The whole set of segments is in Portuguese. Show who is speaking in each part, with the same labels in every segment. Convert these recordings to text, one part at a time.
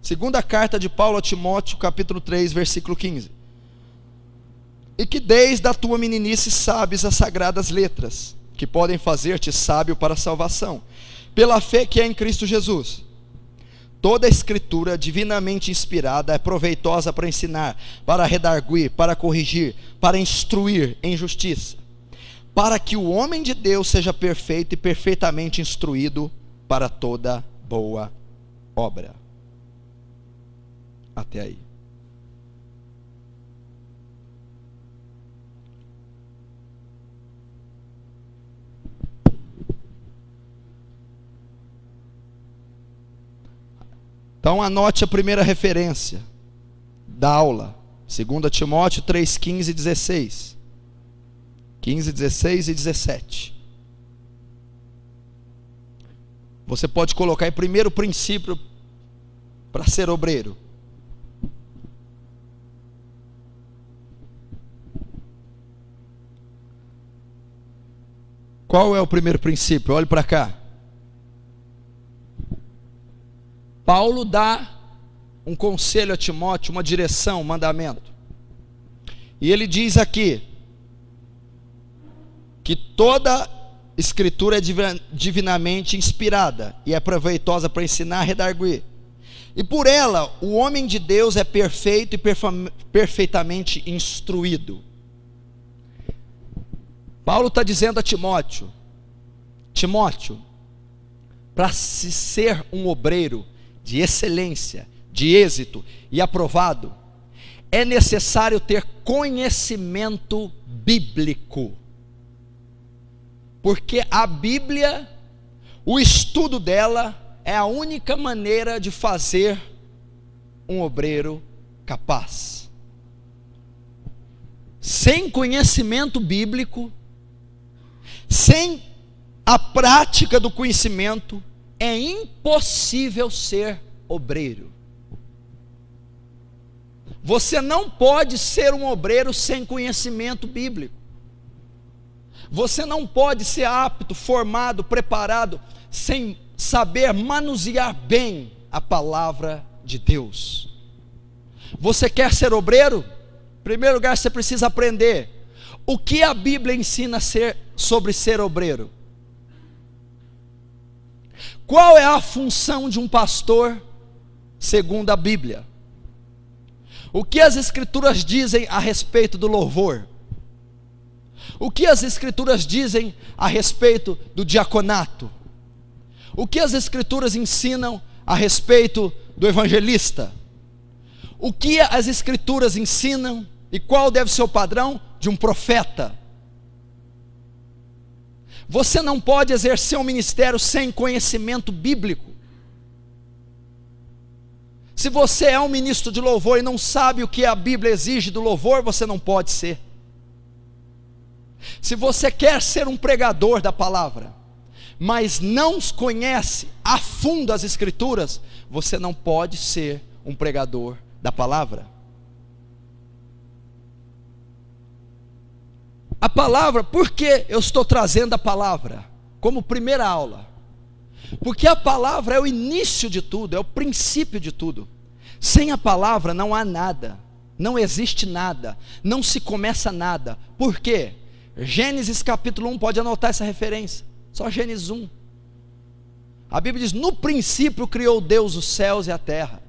Speaker 1: Segunda carta de Paulo a Timóteo, capítulo 3, versículo 15. E que desde a tua meninice sabes as sagradas letras, que podem fazer-te sábio para a salvação, pela fé que é em Cristo Jesus. Toda a escritura divinamente inspirada é proveitosa para ensinar, para redarguir, para corrigir, para instruir em justiça, para que o homem de Deus seja perfeito e perfeitamente instruído para toda boa obra. Até aí. Então anote a primeira referência da aula, 2 Timóteo 3, 15 e 16. 15, 16 e 17. Você pode colocar aí primeiro princípio para ser obreiro. Qual é o primeiro princípio? Olhe para cá. Paulo dá um conselho a Timóteo, uma direção, um mandamento. E ele diz aqui que toda escritura é divinamente inspirada e é proveitosa para ensinar, redarguir. E por ela, o homem de Deus é perfeito e perfeitamente instruído. Paulo está dizendo a Timóteo: Timóteo, para se ser um obreiro de excelência, de êxito e aprovado, é necessário ter conhecimento bíblico. Porque a Bíblia, o estudo dela, é a única maneira de fazer um obreiro capaz. Sem conhecimento bíblico, sem a prática do conhecimento, é impossível ser obreiro. Você não pode ser um obreiro sem conhecimento bíblico. Você não pode ser apto, formado, preparado, sem saber manusear bem a palavra de Deus. Você quer ser obreiro? Em primeiro lugar, você precisa aprender o que a Bíblia ensina sobre ser obreiro. Qual é a função de um pastor segundo a Bíblia? O que as Escrituras dizem a respeito do louvor? O que as Escrituras dizem a respeito do diaconato? O que as Escrituras ensinam a respeito do evangelista? O que as Escrituras ensinam e qual deve ser o padrão de um profeta? Você não pode exercer um ministério sem conhecimento bíblico. Se você é um ministro de louvor e não sabe o que a Bíblia exige do louvor, você não pode ser. Se você quer ser um pregador da palavra, mas não conhece a fundo as Escrituras, você não pode ser um pregador da palavra. A palavra, por que eu estou trazendo a palavra como primeira aula? Porque a palavra é o início de tudo, é o princípio de tudo. Sem a palavra não há nada, não existe nada, não se começa nada. Por quê? Gênesis capítulo 1, pode anotar essa referência, só Gênesis 1. A Bíblia diz: no princípio criou Deus os céus e a terra.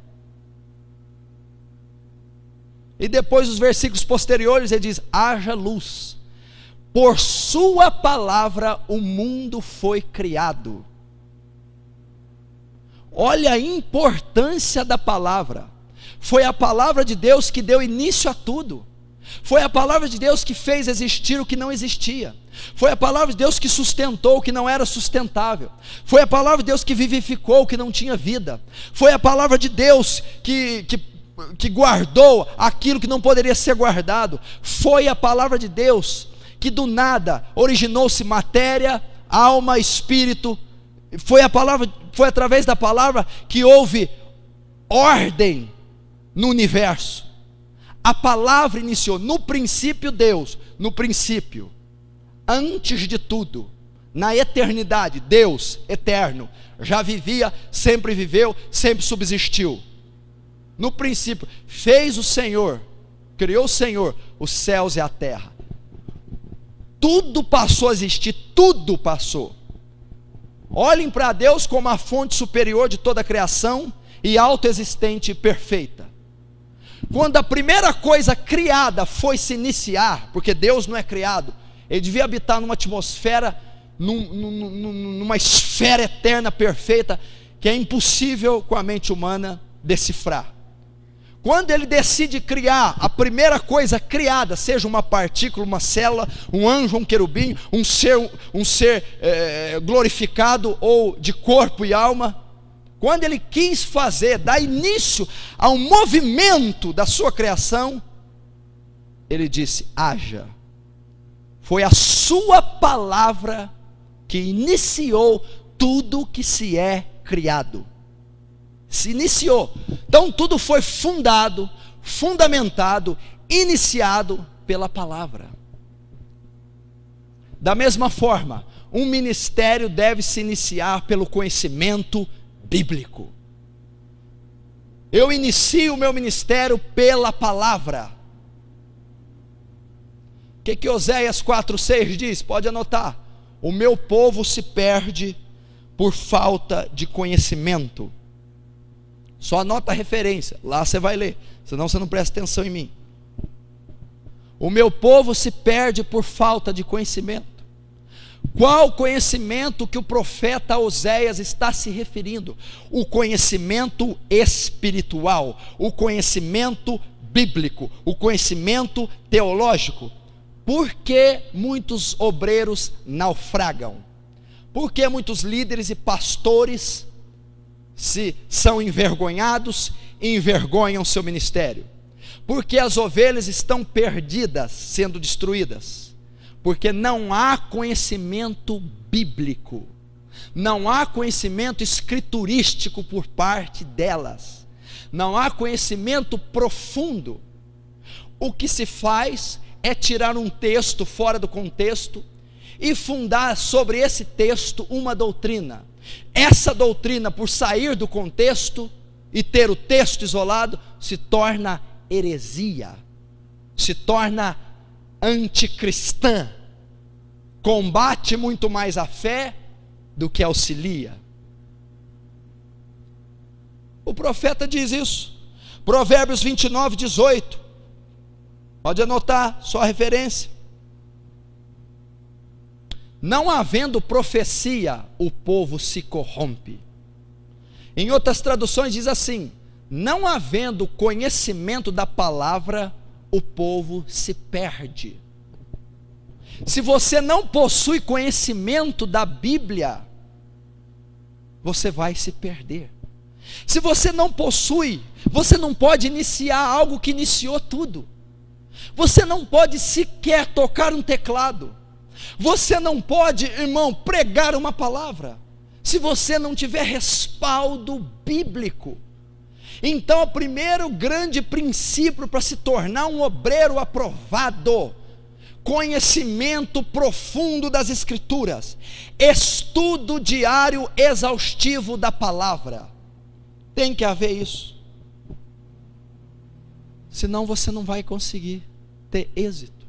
Speaker 1: E depois os versículos posteriores ele diz: haja luz. Por sua palavra o mundo foi criado. Olha a importância da palavra. Foi a palavra de Deus que deu início a tudo. Foi a palavra de Deus que fez existir o que não existia. Foi a palavra de Deus que sustentou o que não era sustentável. Foi a palavra de Deus que vivificou o que não tinha vida. Foi a palavra de Deus que guardou aquilo que não poderia ser guardado. Foi a palavra de Deus que do nada originou-se matéria, alma, espírito. Foi através da palavra que houve ordem no universo. A palavra iniciou, no princípio Deus, no princípio, antes de tudo, na eternidade. Deus eterno já vivia, sempre viveu, sempre subsistiu. No princípio, fez o Senhor, criou o Senhor os céus e a terra. Tudo passou a existir, tudo passou. Olhem para Deus como a fonte superior de toda a criação e autoexistente e perfeita. Quando a primeira coisa criada foi se iniciar, porque Deus não é criado, Ele devia habitar numa atmosfera, numa esfera eterna perfeita, que é impossível com a mente humana decifrar. Quando Ele decide criar a primeira coisa criada, seja uma partícula, uma célula, um anjo, um querubim, um ser glorificado ou de corpo e alma, quando Ele quis dar início ao movimento da sua criação, Ele disse: haja. Foi a sua palavra que iniciou tudo que se é criado. Se iniciou. Então tudo foi fundado, fundamentado, iniciado pela palavra. Da mesma forma, um ministério deve se iniciar pelo conhecimento bíblico. Eu inicio o meu ministério pela palavra. O que Oséias 4,6 diz? Pode anotar. O meu povo se perde por falta de conhecimento. Só anota a referência, lá você vai ler, senão você não presta atenção em mim. O meu povo se perde por falta de conhecimento. Qual conhecimento que o profeta Oséias está se referindo? O conhecimento espiritual, o conhecimento bíblico, o conhecimento teológico. Por que muitos obreiros naufragam? Por que muitos líderes e pastores são envergonhados e envergonham seu ministério? Porque as ovelhas estão perdidas, sendo destruídas, porque não há conhecimento bíblico, não há conhecimento escriturístico por parte delas, não há conhecimento profundo. O que se faz é tirar um texto fora do contexto e fundar sobre esse texto uma doutrina. Essa doutrina, por sair do contexto e ter o texto isolado, se torna heresia, se torna anticristã, combate muito mais a fé do que auxilia. O profeta diz isso, Provérbios 29:18, pode anotar, só a referência. Não havendo profecia, o povo se corrompe. Em outras traduções diz assim: não havendo conhecimento da palavra, o povo se perde. Se você não possui conhecimento da Bíblia, você vai se perder. Se você não possui, você não pode iniciar algo que iniciou tudo. Você não pode sequer tocar um teclado. Você não pode, irmão, pregar uma palavra, se você não tiver respaldo bíblico. Então, o primeiro grande princípio para se tornar um obreiro aprovado: conhecimento profundo das Escrituras, estudo diário exaustivo da palavra. Tem que haver isso, senão você não vai conseguir ter êxito.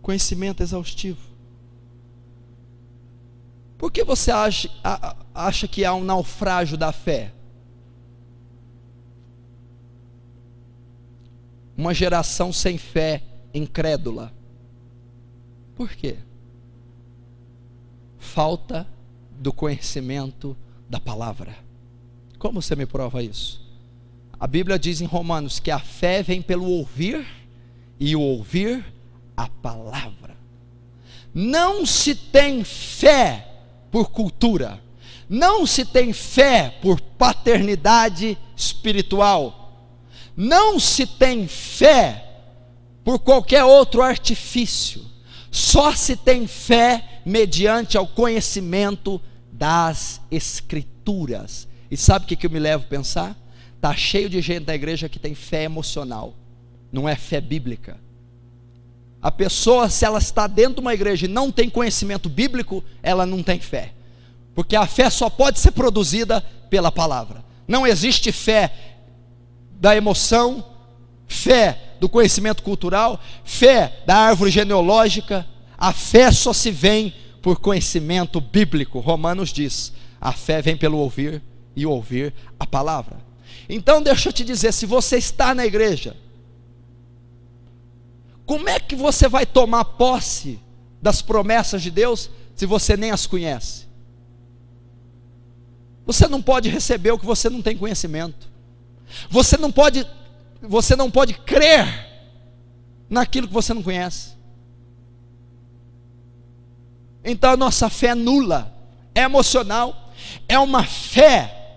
Speaker 1: Conhecimento exaustivo. Por que você acha que há um naufrágio da fé? Uma geração sem fé, incrédula. Por quê? Falta do conhecimento da palavra. Como você me prova isso? A Bíblia diz em Romanos que a fé vem pelo ouvir, e o ouvir a palavra. Não se tem fé por cultura, não se tem fé por paternidade espiritual, não se tem fé por qualquer outro artifício, só se tem fé mediante ao conhecimento das Escrituras. E sabe o que eu me levo a pensar? Está cheio de gente da igreja que tem fé emocional, não é fé bíblica. A pessoa, se ela está dentro de uma igreja e não tem conhecimento bíblico, ela não tem fé. Porque a fé só pode ser produzida pela palavra. Não existe fé da emoção, fé do conhecimento cultural, fé da árvore genealógica. A fé só se vem por conhecimento bíblico. Romanos diz: a fé vem pelo ouvir e ouvir a palavra. Então deixa eu te dizer, se você está na igreja, como é que você vai tomar posse das promessas de Deus se você nem as conhece? Você não pode receber o que você não tem conhecimento. Você não pode crer naquilo que você não conhece. Então a nossa fé é nula, é emocional, é uma fé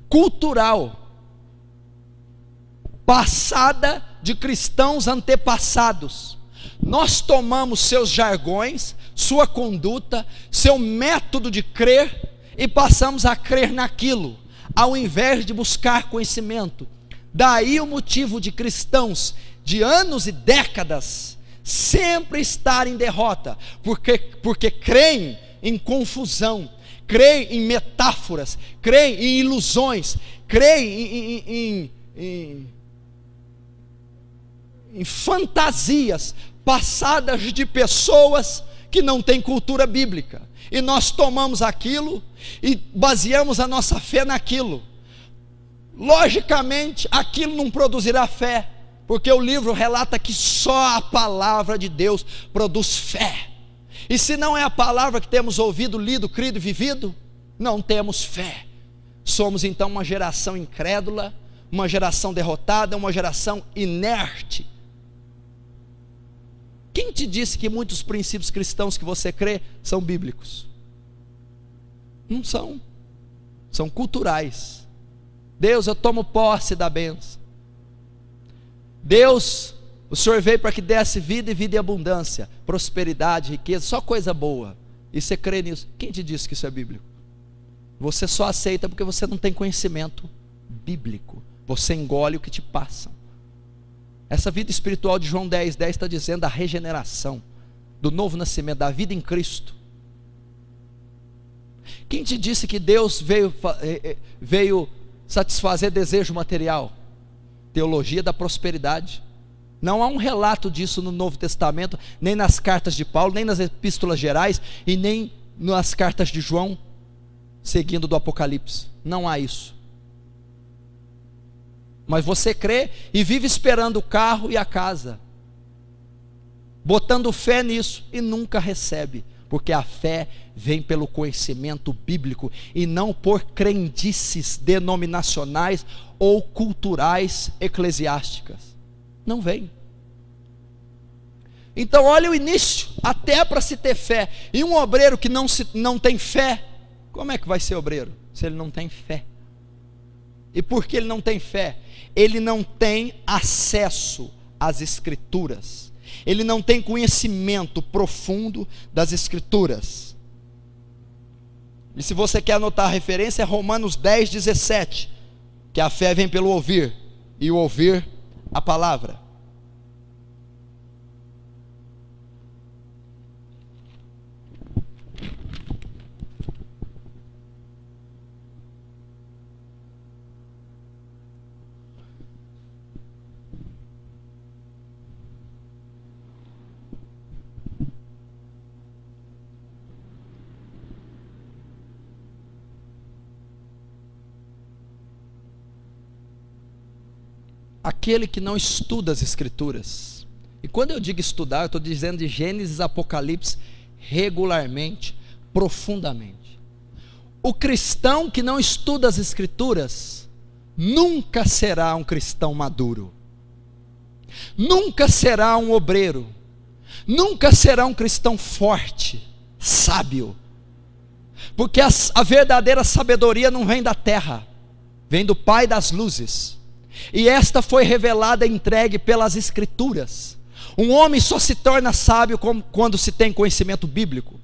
Speaker 1: cultural, passada de cristãos antepassados. Nós tomamos seus jargões, sua conduta, seu método de crer e passamos a crer naquilo, ao invés de buscar conhecimento. Daí o motivo de cristãos de anos e décadas sempre estar em derrota, porque creem em confusão, creem em metáforas, creem em ilusões, creem em fantasias passadas de pessoas que não têm cultura bíblica, e nós tomamos aquilo e baseamos a nossa fé naquilo. Logicamente aquilo não produzirá fé, porque o livro relata que só a palavra de Deus produz fé, e se não é a palavra que temos ouvido, lido, crido e vivido, não temos fé. Somos então uma geração incrédula, uma geração derrotada, uma geração inerte. Quem te disse que muitos princípios cristãos que você crê são bíblicos? Não são, são culturais. Deus, eu tomo posse da bênção. Deus, o Senhor veio para que desse vida e vida em abundância, prosperidade, riqueza, só coisa boa, e você crê nisso. Quem te disse que isso é bíblico? Você só aceita porque você não tem conhecimento bíblico, você engole o que te passam. Essa vida espiritual de João 10:10 está dizendo da regeneração, do novo nascimento, da vida em Cristo. Quem te disse que Deus veio satisfazer desejo material? Teologia da prosperidade. Não há um relato disso no Novo Testamento, nem nas cartas de Paulo, nem nas epístolas gerais, e nem nas cartas de João, seguindo do Apocalipse. Não há isso. Mas você crê e vive esperando o carro e a casa, botando fé nisso, e nunca recebe, porque a fé vem pelo conhecimento bíblico e não por crendices denominacionais ou culturais eclesiásticas. Não vem. Então olha o início, até para se ter fé. E um obreiro que não tem fé, como é que vai ser obreiro se ele não tem fé? E por que ele não tem fé? Ele não tem acesso às Escrituras, ele não tem conhecimento profundo das Escrituras. E se você quer anotar a referência, é Romanos 10:17, que a fé vem pelo ouvir, e o ouvir a palavra. Aquele que não estuda as Escrituras, e quando eu digo estudar, eu estou dizendo de Gênesis a Apocalipse regularmente, profundamente. O cristão que não estuda as Escrituras nunca será um cristão maduro, nunca será um obreiro, nunca será um cristão forte, sábio, porque a verdadeira sabedoria não vem da terra, vem do Pai das luzes. E esta foi revelada e entregue pelas Escrituras. Um homem só se torna sábio quando se tem conhecimento bíblico.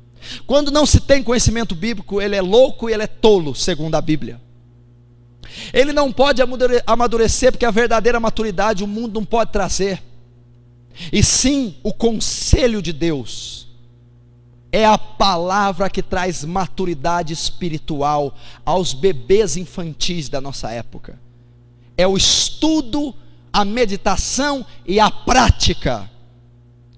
Speaker 1: Quando não se tem conhecimento bíblico, ele é louco e ele é tolo, segundo a Bíblia. Ele não pode amadurecer, porque a verdadeira maturidade o mundo não pode trazer, e sim o conselho de Deus. É a palavra que traz maturidade espiritual aos bebês infantis da nossa época. É o estudo, a meditação e a prática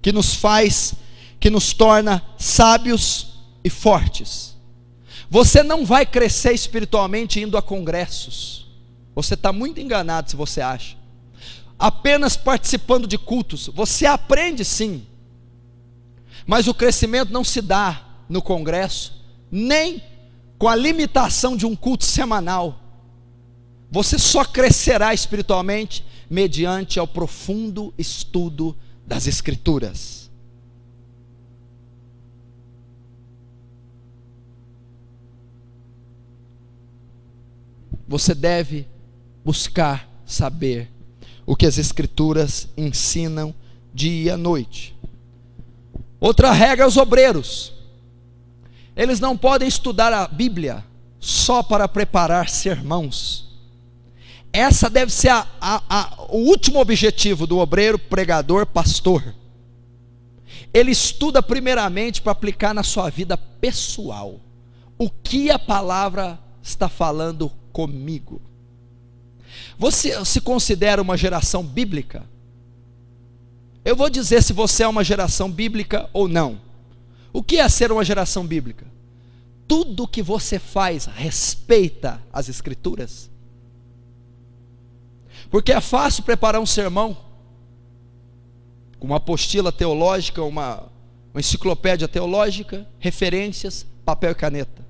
Speaker 1: que nos torna sábios e fortes. Você não vai crescer espiritualmente indo a congressos. Você está muito enganado se você acha. Apenas participando de cultos. Você aprende sim, mas o crescimento não se dá no congresso, nem com a limitação de um culto semanal. Você só crescerá espiritualmente mediante ao profundo estudo das Escrituras. Você deve buscar saber o que as Escrituras ensinam dia e noite. Outra regra é os obreiros. Eles não podem estudar a Bíblia só para preparar sermãos. Essa deve ser o último objetivo do obreiro, pregador, pastor. Ele estuda primeiramente para aplicar na sua vida pessoal. O que a palavra está falando comigo? Você se considera uma geração bíblica? Eu vou dizer se você é uma geração bíblica ou não. O que é ser uma geração bíblica? Tudo que você faz respeita as Escrituras. Porque é fácil preparar um sermão com uma apostila teológica, uma enciclopédia teológica, referências, papel e caneta.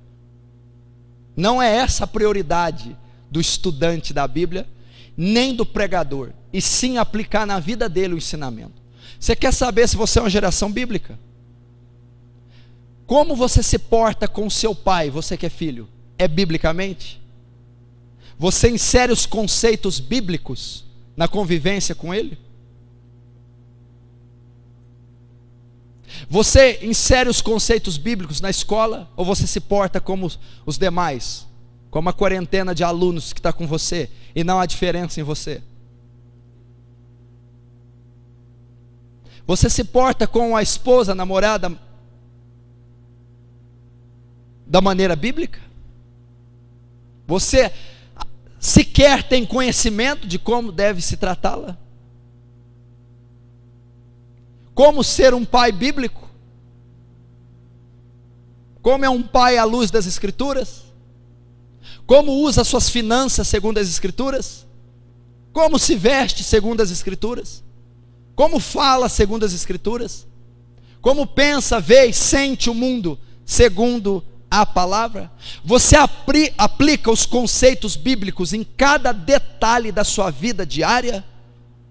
Speaker 1: Não é essa a prioridade do estudante da Bíblia, nem do pregador, e sim aplicar na vida dele o ensinamento. Você quer saber se você é uma geração bíblica? Como você se porta com seu pai, você que é filho? É biblicamente? Você insere os conceitos bíblicos na convivência com ele? Você insere os conceitos bíblicos na escola? Ou você se porta como os demais? Como a quarentena de alunos que está com você, e não há diferença em você? Você se porta com a esposa, a namorada, da maneira bíblica? Você sequer tem conhecimento de como deve se tratá-la? Como ser um pai bíblico? Como é um pai à luz das Escrituras? Como usa suas finanças segundo as Escrituras? Como se veste segundo as Escrituras? Como fala segundo as Escrituras? Como pensa, vê e sente o mundo segundo a palavra? Você aplica os conceitos bíblicos em cada detalhe da sua vida diária?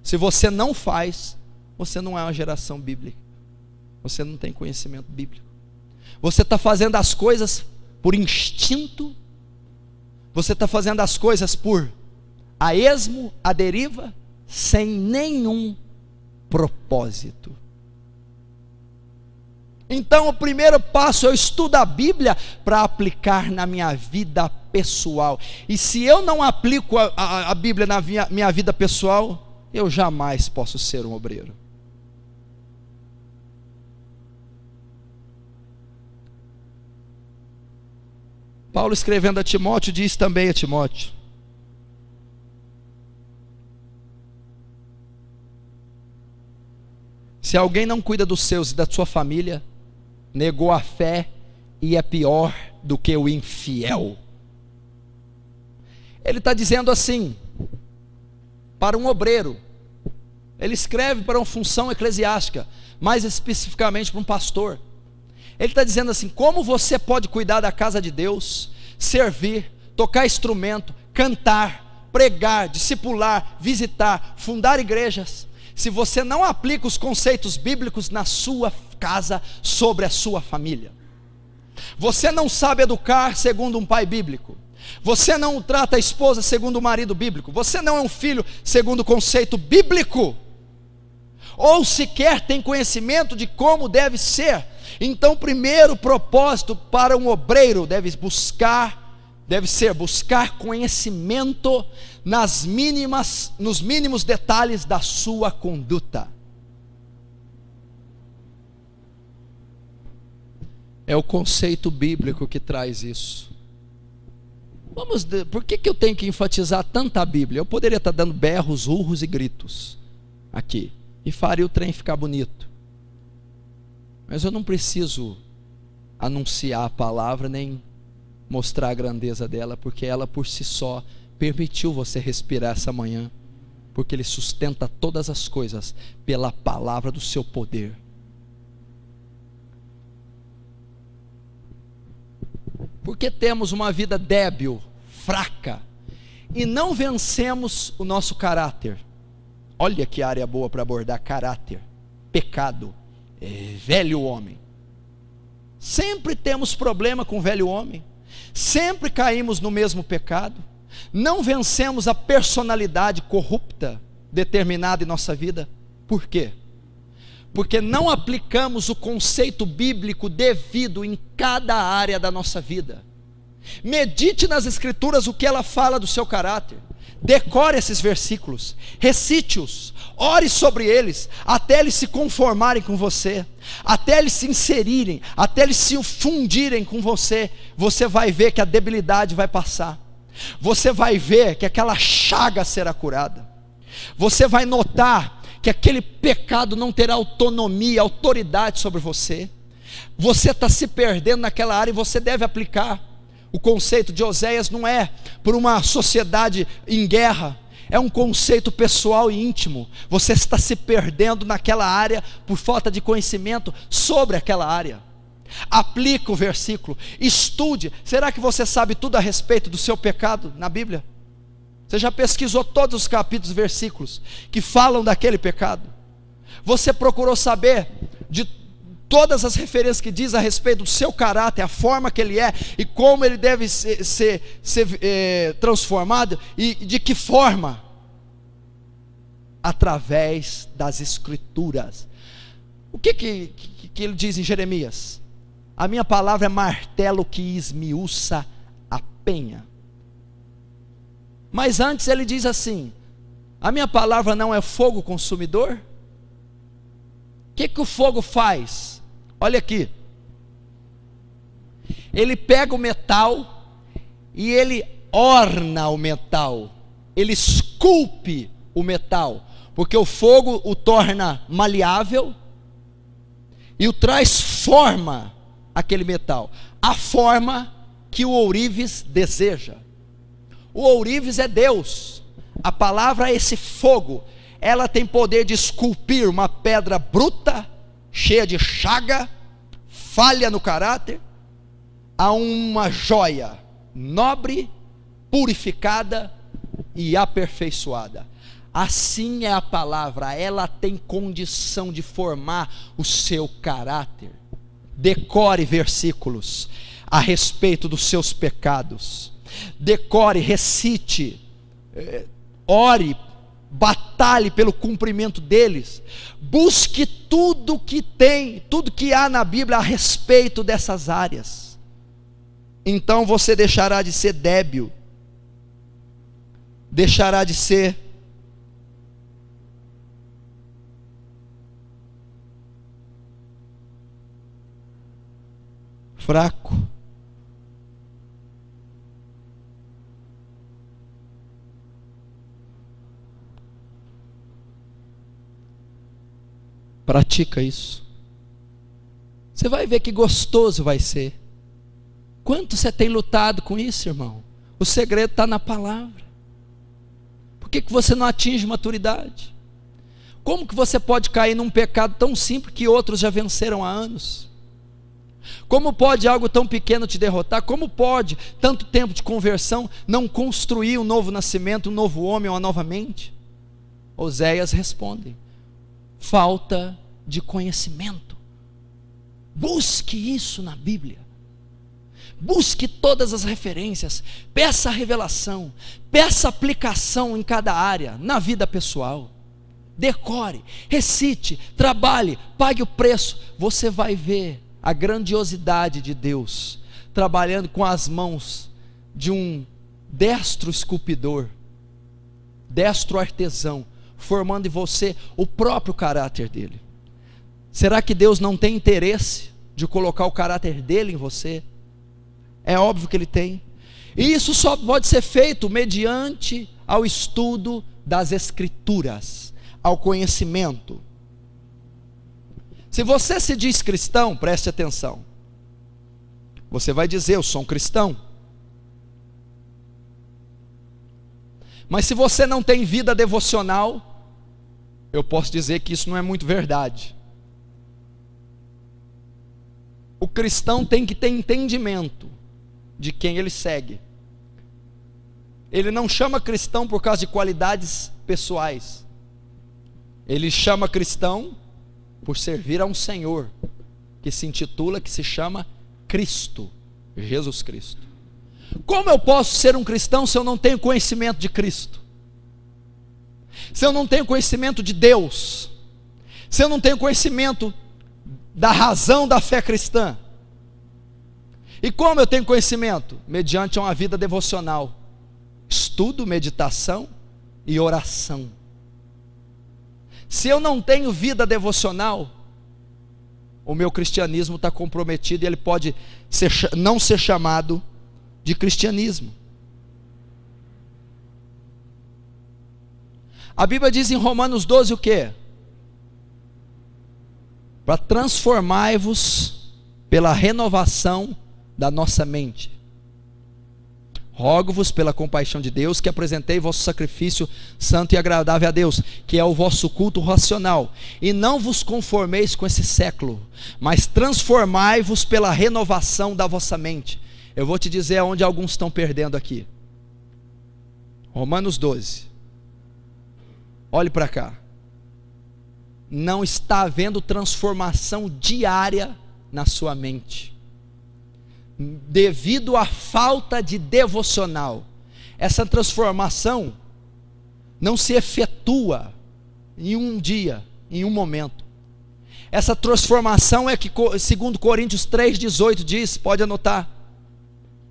Speaker 1: Se você não faz, você não é uma geração bíblica. Você não tem conhecimento bíblico. Você está fazendo as coisas por instinto. Você está fazendo as coisas por a esmo, a deriva, sem nenhum propósito. Então o primeiro passo, eu estudo a Bíblia para aplicar na minha vida pessoal. E se eu não aplico a Bíblia na minha vida pessoal, eu jamais posso ser um obreiro. Paulo, escrevendo a Timóteo, diz também a Timóteo: se alguém não cuida dos seus e da sua família, negou a fé e é pior do que o infiel. Ele está dizendo assim, para um obreiro. Ele escreve para uma função eclesiástica, mais especificamente para um pastor. Ele está dizendo assim: como você pode cuidar da casa de Deus, servir, tocar instrumento, cantar, pregar, discipular, visitar, fundar igrejas, se você não aplica os conceitos bíblicos na sua casa, sobre a sua família? Você não sabe educar segundo um pai bíblico. Você não trata a esposa segundo o marido bíblico. Você não é um filho segundo o conceito bíblico. Ou sequer tem conhecimento de como deve ser. Então o primeiro propósito para um obreiro deve buscar deve ser buscar conhecimento nos mínimos detalhes da sua conduta. É o conceito bíblico que traz isso. Por que eu tenho que enfatizar tanta Bíblia? Eu poderia estar dando berros, urros e gritos aqui, e faria o trem ficar bonito. Mas eu não preciso anunciar a palavra, nem mostrar a grandeza dela, porque ela por si só permitiu você respirar essa manhã, porque Ele sustenta todas as coisas pela palavra do seu poder. Porque temos uma vida débil, fraca, e não vencemos o nosso caráter. Olha que área boa para abordar: caráter, pecado, velho homem. Sempre temos problema com o velho homem, sempre caímos no mesmo pecado, não vencemos a personalidade corrupta determinada em nossa vida. Por quê? Porque não aplicamos o conceito bíblico devido em cada área da nossa vida. Medite nas Escrituras o que ela fala do seu caráter, decore esses versículos, recite-os, ore sobre eles, até eles se conformarem com você, até eles se inserirem, até eles se fundirem com você. Você vai ver que a debilidade vai passar, você vai ver que aquela chaga será curada, você vai notar que aquele pecado não terá autonomia, autoridade sobre você. Você está se perdendo naquela área e você deve aplicar. O conceito de Oséias não é por uma sociedade em guerra, é um conceito pessoal e íntimo. Você está se perdendo naquela área por falta de conhecimento sobre aquela área. Aplica o versículo, estude. Será que você sabe tudo a respeito do seu pecado na Bíblia? Você já pesquisou todos os capítulos e versículos que falam daquele pecado? Você procurou saber de todas as referências que diz a respeito do seu caráter, a forma que ele é e como ele deve ser transformado, e de que forma? Através das Escrituras. O que ele diz em Jeremias? A minha palavra é martelo que esmiuça a penha. Mas antes ele diz assim: a minha palavra não é fogo consumidor? O que o fogo faz? Olha aqui, ele pega o metal e ele orna o metal, ele esculpe o metal, porque o fogo o torna maleável e o traz forma àquele metal, a forma que o ourives deseja. O ourives é Deus, a palavra é esse fogo, ela tem poder de esculpir uma pedra bruta, cheia de chaga, falha no caráter, a uma joia nobre, purificada e aperfeiçoada. Assim é a palavra, ela tem condição de formar o seu caráter. Decore versículos a respeito dos seus pecados, decore, recite, ore, batalhe pelo cumprimento deles, busque tudo que há na Bíblia a respeito dessas áreas. Então você deixará de ser débil, deixará de ser fraco, pratica isso, você vai ver que gostoso vai ser. Quanto você tem lutado com isso, irmão? O segredo está na palavra. Por que você não atinge maturidade? Como que você pode cair num pecado tão simples que outros já venceram há anos? Como pode algo tão pequeno te derrotar? Como pode tanto tempo de conversão não construir um novo nascimento, um novo homem, uma nova mente? Oséias responde: falta de conhecimento. Busque isso na Bíblia, busque todas as referências, peça a revelação, peça aplicação em cada área, na vida pessoal, decore, recite, trabalhe, pague o preço. Você vai ver a grandiosidade de Deus trabalhando com as mãos de um destro esculpidor, destro artesão, formando em você o próprio caráter dele. Será que Deus não tem interesse de colocar o caráter dele em você? É óbvio que ele tem. E isso só pode ser feito mediante ao estudo das Escrituras, ao conhecimento. Se você se diz cristão, preste atenção. Você vai dizer: eu sou um cristão. Mas se você não tem vida devocional, eu posso dizer que isso não é muito verdade. O cristão tem que ter entendimento de quem ele segue. Ele não chama cristão por causa de qualidades pessoais. Ele chama cristão por servir a um Senhor que se intitula, que se chama Cristo, Jesus Cristo. Como eu posso ser um cristão se eu não tenho conhecimento de Cristo? Se eu não tenho conhecimento de Deus? Se eu não tenho conhecimento da razão da fé cristã? E como eu tenho conhecimento? Mediante uma vida devocional, estudo, meditação e oração. Se eu não tenho vida devocional, o meu cristianismo está comprometido e ele pode não ser chamado de cristianismo. A Bíblia diz em Romanos 12 o quê? Para transformai-vos pela renovação da nossa mente. Rogo-vos pela compaixão de Deus que apresentei vosso sacrifício santo e agradável a Deus, que é o vosso culto racional, e não vos conformeis com esse século, mas transformai-vos pela renovação da vossa mente. Eu vou te dizer aonde alguns estão perdendo aqui. Romanos 12. Olhe para cá. Não está havendo transformação diária na sua mente, devido à falta de devocional. Essa transformação não se efetua em um dia, em um momento. Essa transformação é que, segundo Coríntios 3,18 diz, pode anotar,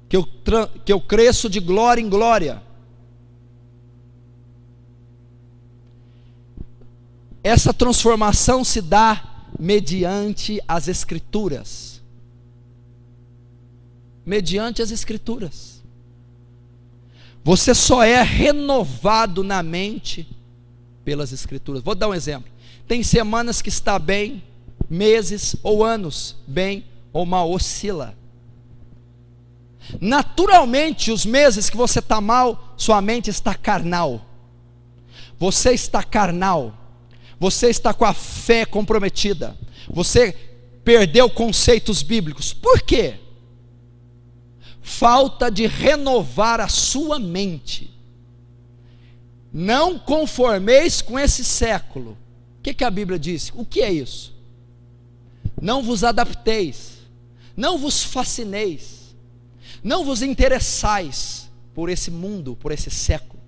Speaker 1: que eu cresço de glória em glória. Essa transformação se dá mediante as Escrituras. Mediante as Escrituras. Você só é renovado na mente pelas Escrituras. Vou dar um exemplo. Tem semanas que está bem, meses ou anos bem ou mal, oscila. Naturalmente, os meses que você está mal, sua mente está carnal. Você está carnal. Você está com a fé comprometida. Você perdeu conceitos bíblicos. Por quê? Falta de renovar a sua mente. Não conformeis com esse século. O que a Bíblia diz? O que é isso? Não vos adapteis, não vos fascineis, não vos interessais por esse mundo, por esse século.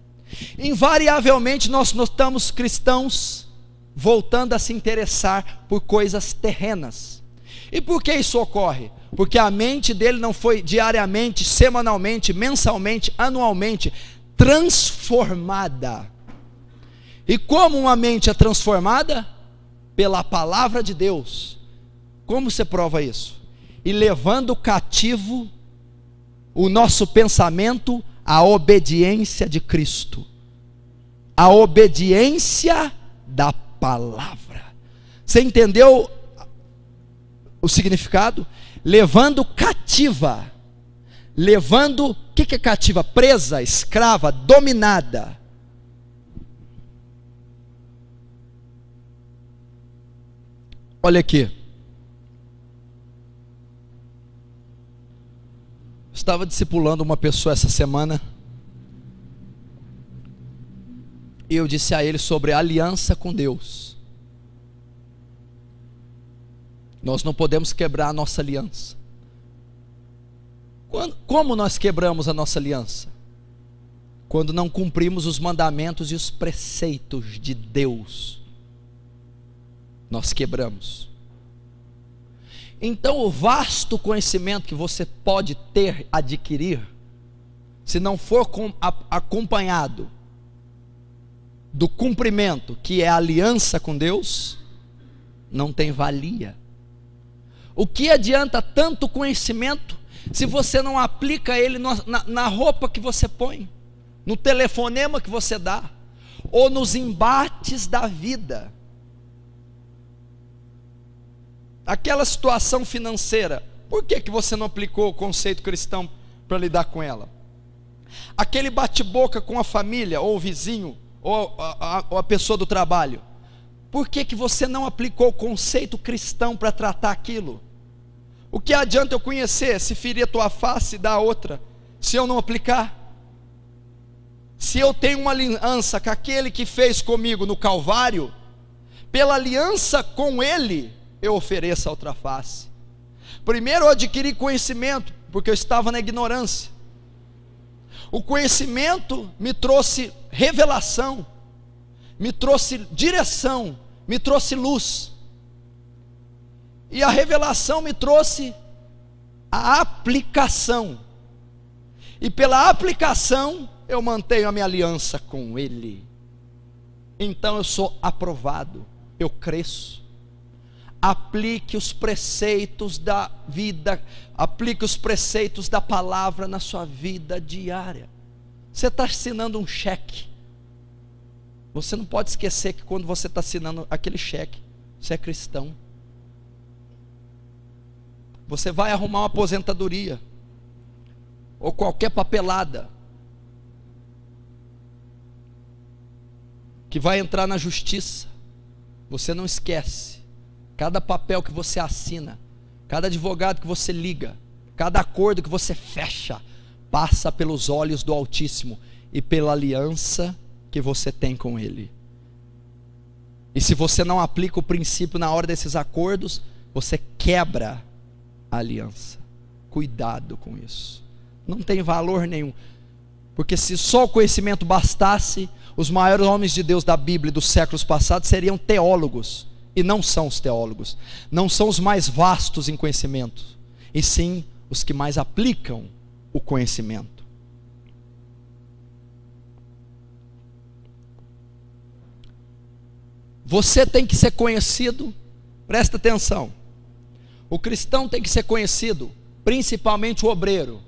Speaker 1: Invariavelmente nós notamos cristãos voltando a se interessar por coisas terrenas. E por que isso ocorre? Porque a mente dele não foi diariamente, semanalmente, mensalmente, anualmente transformada. E como uma mente é transformada? Pela palavra de Deus. Como você prova isso? E levando cativo o nosso pensamento à obediência de Cristo, a obediência da palavra. Você entendeu o significado? Levando cativa. Levando, o que é cativa? Presa, escrava, dominada. Olha aqui. Estava discipulando uma pessoa essa semana. E eu disse a ele sobre a aliança com Deus. Nós não podemos quebrar a nossa aliança. Como nós quebramos a nossa aliança? Quando não cumprimos os mandamentos e os preceitos de Deus. Nós quebramos. Então o vasto conhecimento que você pode adquirir, se não for acompanhado do cumprimento, que é a aliança com Deus, não tem valia. O que adianta tanto conhecimento se você não aplica ele na roupa que você põe, no telefonema que você dá, ou nos embates da vida? Aquela situação financeira, por que você não aplicou o conceito cristão para lidar com ela? Aquele bate-boca com a família, ou o vizinho, ou a pessoa do trabalho, por que você não aplicou o conceito cristão para tratar aquilo? O que adianta eu conhecer, se ferir a tua face e dar a outra, se eu não aplicar? Se eu tenho uma aliança com aquele que fez comigo no Calvário, pela aliança com ele, eu ofereço a outra face. Primeiro eu adquiri conhecimento, porque eu estava na ignorância. O conhecimento me trouxe revelação, me trouxe direção, me trouxe luz. E a revelação me trouxe a aplicação. E pela aplicação, eu mantenho a minha aliança com Ele. Então eu sou aprovado, eu cresço. Aplique os preceitos da vida, aplique os preceitos da palavra na sua vida diária. Você está assinando um cheque, você não pode esquecer que quando você está assinando aquele cheque, você é cristão. Você vai arrumar uma aposentadoria, ou qualquer papelada, que vai entrar na justiça, você não esquece. Cada papel que você assina, cada advogado que você liga, cada acordo que você fecha, passa pelos olhos do Altíssimo e pela aliança que você tem com Ele. E se você não aplica o princípio na hora desses acordos, você quebra a aliança. Cuidado com isso. Não tem valor nenhum. Porque se só o conhecimento bastasse, os maiores homens de Deus da Bíblia e dos séculos passados seriam teólogos. E não são os teólogos, não são os mais vastos em conhecimento, e sim os que mais aplicam o conhecimento. Você tem que ser conhecido, presta atenção, o cristão tem que ser conhecido, principalmente o obreiro,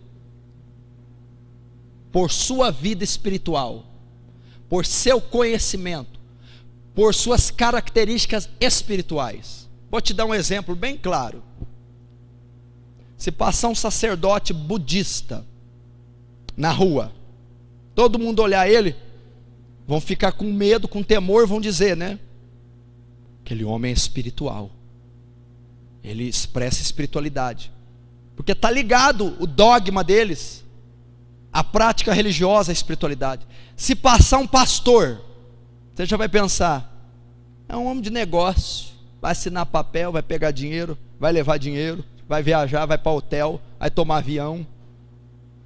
Speaker 1: por sua vida espiritual, por seu conhecimento, por suas características espirituais. Vou te dar um exemplo bem claro. Se passar um sacerdote budista na rua, todo mundo olhar ele, vão ficar com medo, com temor, vão dizer, né? Aquele homem é espiritual, ele expressa espiritualidade, porque está ligado o dogma deles, a prática religiosa, a espiritualidade. Se passar um pastor, você já vai pensar, é um homem de negócio, vai assinar papel, vai pegar dinheiro, vai levar dinheiro, vai viajar, vai para hotel, vai tomar avião,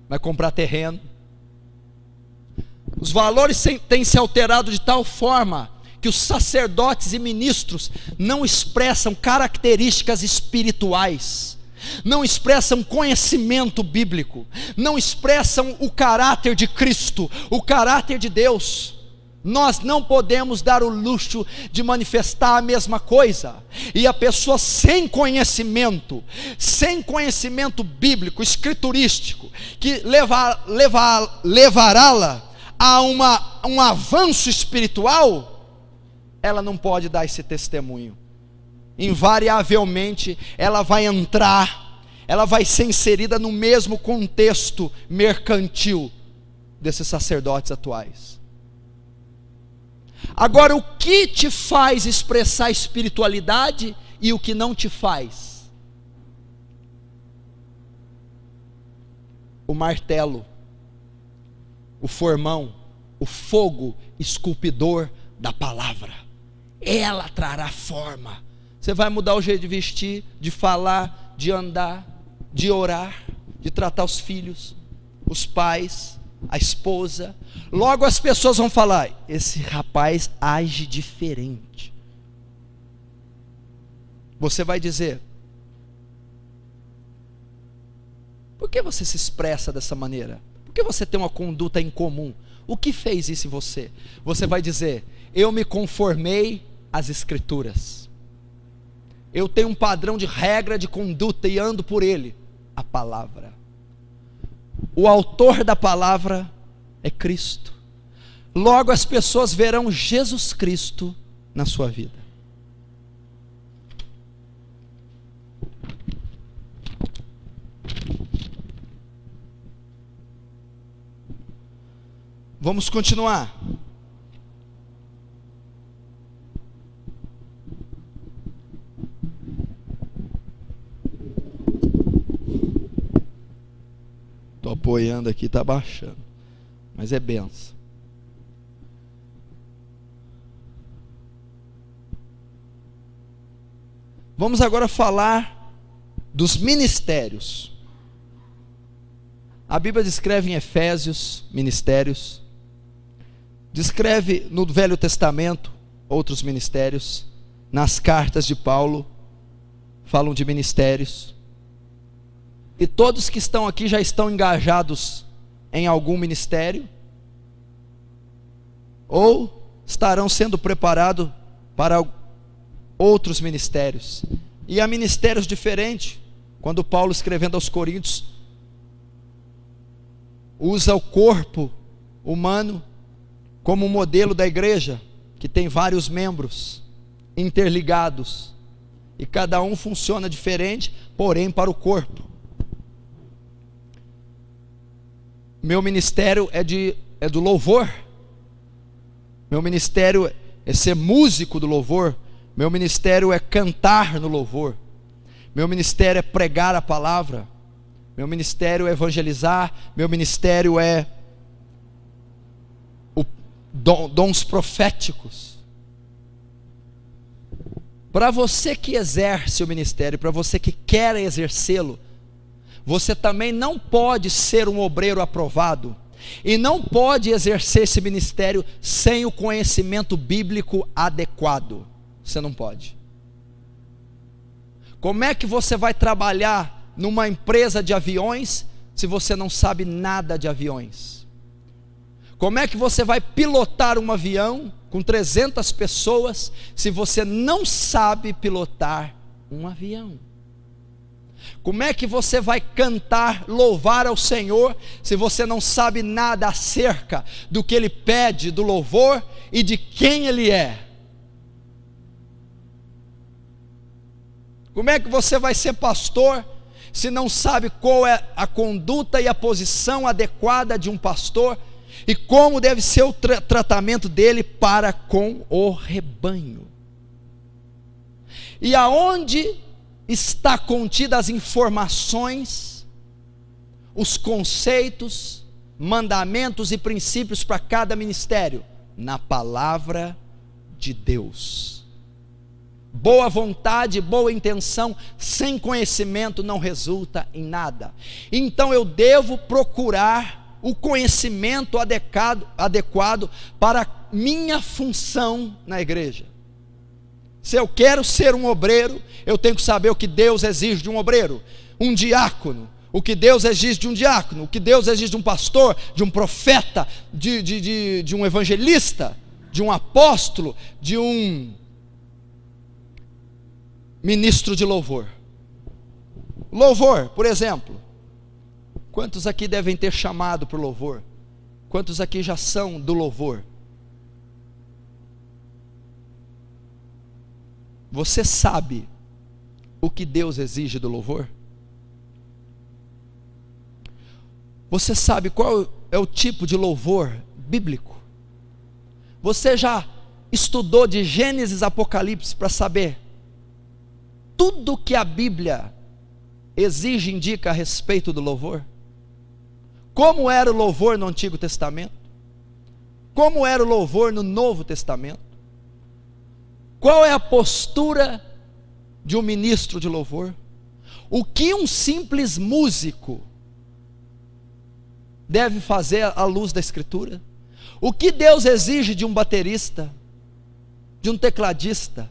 Speaker 1: vai comprar terreno. Os valores têm se alterado de tal forma que os sacerdotes e ministros não expressam características espirituais, não expressam conhecimento bíblico, não expressam o caráter de Cristo, o caráter de Deus. Nós não podemos dar o luxo de manifestar a mesma coisa, e a pessoa sem conhecimento bíblico, escriturístico, que levará-la a um avanço espiritual, ela não pode dar esse testemunho. Invariavelmente ela vai entrar, ela vai ser inserida no mesmo contexto mercantil desses sacerdotes atuais. Agora, o que te faz expressar espiritualidade e o que não te faz? O martelo, o formão, o fogo esculpidor da palavra. Ela trará forma. Você vai mudar o jeito de vestir, de falar, de andar, de orar, de tratar os filhos, os pais, a esposa. Logo as pessoas vão falar: esse rapaz age diferente. Você vai dizer: por que você se expressa dessa maneira? Por que você tem uma conduta incomum? O que fez isso em você? Você vai dizer: eu me conformei às Escrituras. Eu tenho um padrão de regra de conduta e ando por ele. A palavra. O autor da palavra é Cristo. Logo as pessoas verão Jesus Cristo na sua vida. Vamos continuar. Estou apoiando aqui, está baixando, mas é benção. Vamos agora falar dos ministérios. A Bíblia descreve em Efésios ministérios, descreve no Velho Testamento outros ministérios, nas cartas de Paulo falam de ministérios, e todos que estão aqui já estão engajados em algum ministério, ou estarão sendo preparados para outros ministérios. E há ministérios diferentes. Quando Paulo, escrevendo aos Coríntios, usa o corpo humano como modelo da igreja, que tem vários membros interligados, e cada um funciona diferente, porém para o corpo. Meu ministério é do louvor. Meu ministério é ser músico do louvor. Meu ministério é cantar no louvor. Meu ministério é pregar a palavra. Meu ministério é evangelizar. Meu ministério é dons proféticos. Para você que exerce o ministério, para você que quer exercê-lo, você também não pode ser um obreiro aprovado, e não pode exercer esse ministério sem o conhecimento bíblico adequado. Você não pode. Como é que você vai trabalhar numa empresa de aviões se você não sabe nada de aviões? Como é que você vai pilotar um avião com 300 pessoas se você não sabe pilotar um avião? Como é que você vai cantar, louvar ao Senhor, se você não sabe nada acerca do que Ele pede do louvor e de quem Ele é? Como é que você vai ser pastor, se não sabe qual é a conduta e a posição adequada de um pastor, e como deve ser o tratamento dele para com o rebanho? E aonde está contida as informações, os conceitos, mandamentos e princípios para cada ministério? Na palavra de Deus. Boa vontade, boa intenção, sem conhecimento não resulta em nada. Então eu devo procurar o conhecimento adequado para minha função na igreja. Se eu quero ser um obreiro, eu tenho que saber o que Deus exige de um obreiro. Um diácono, o que Deus exige de um diácono, o que Deus exige de um pastor, de um profeta, de um evangelista, de um apóstolo, de um ministro de louvor. Louvor, por exemplo. Quantos aqui devem ter chamado para o louvor? Quantos aqui já são do louvor? Você sabe o que Deus exige do louvor? Você sabe qual é o tipo de louvor bíblico? Você já estudou de Gênesis a Apocalipse para saber tudo que a Bíblia exige e indica a respeito do louvor? Como era o louvor no Antigo Testamento? Como era o louvor no Novo Testamento? Qual é a postura de um ministro de louvor? O que um simples músico deve fazer à luz da Escritura? O que Deus exige de um baterista, de um tecladista?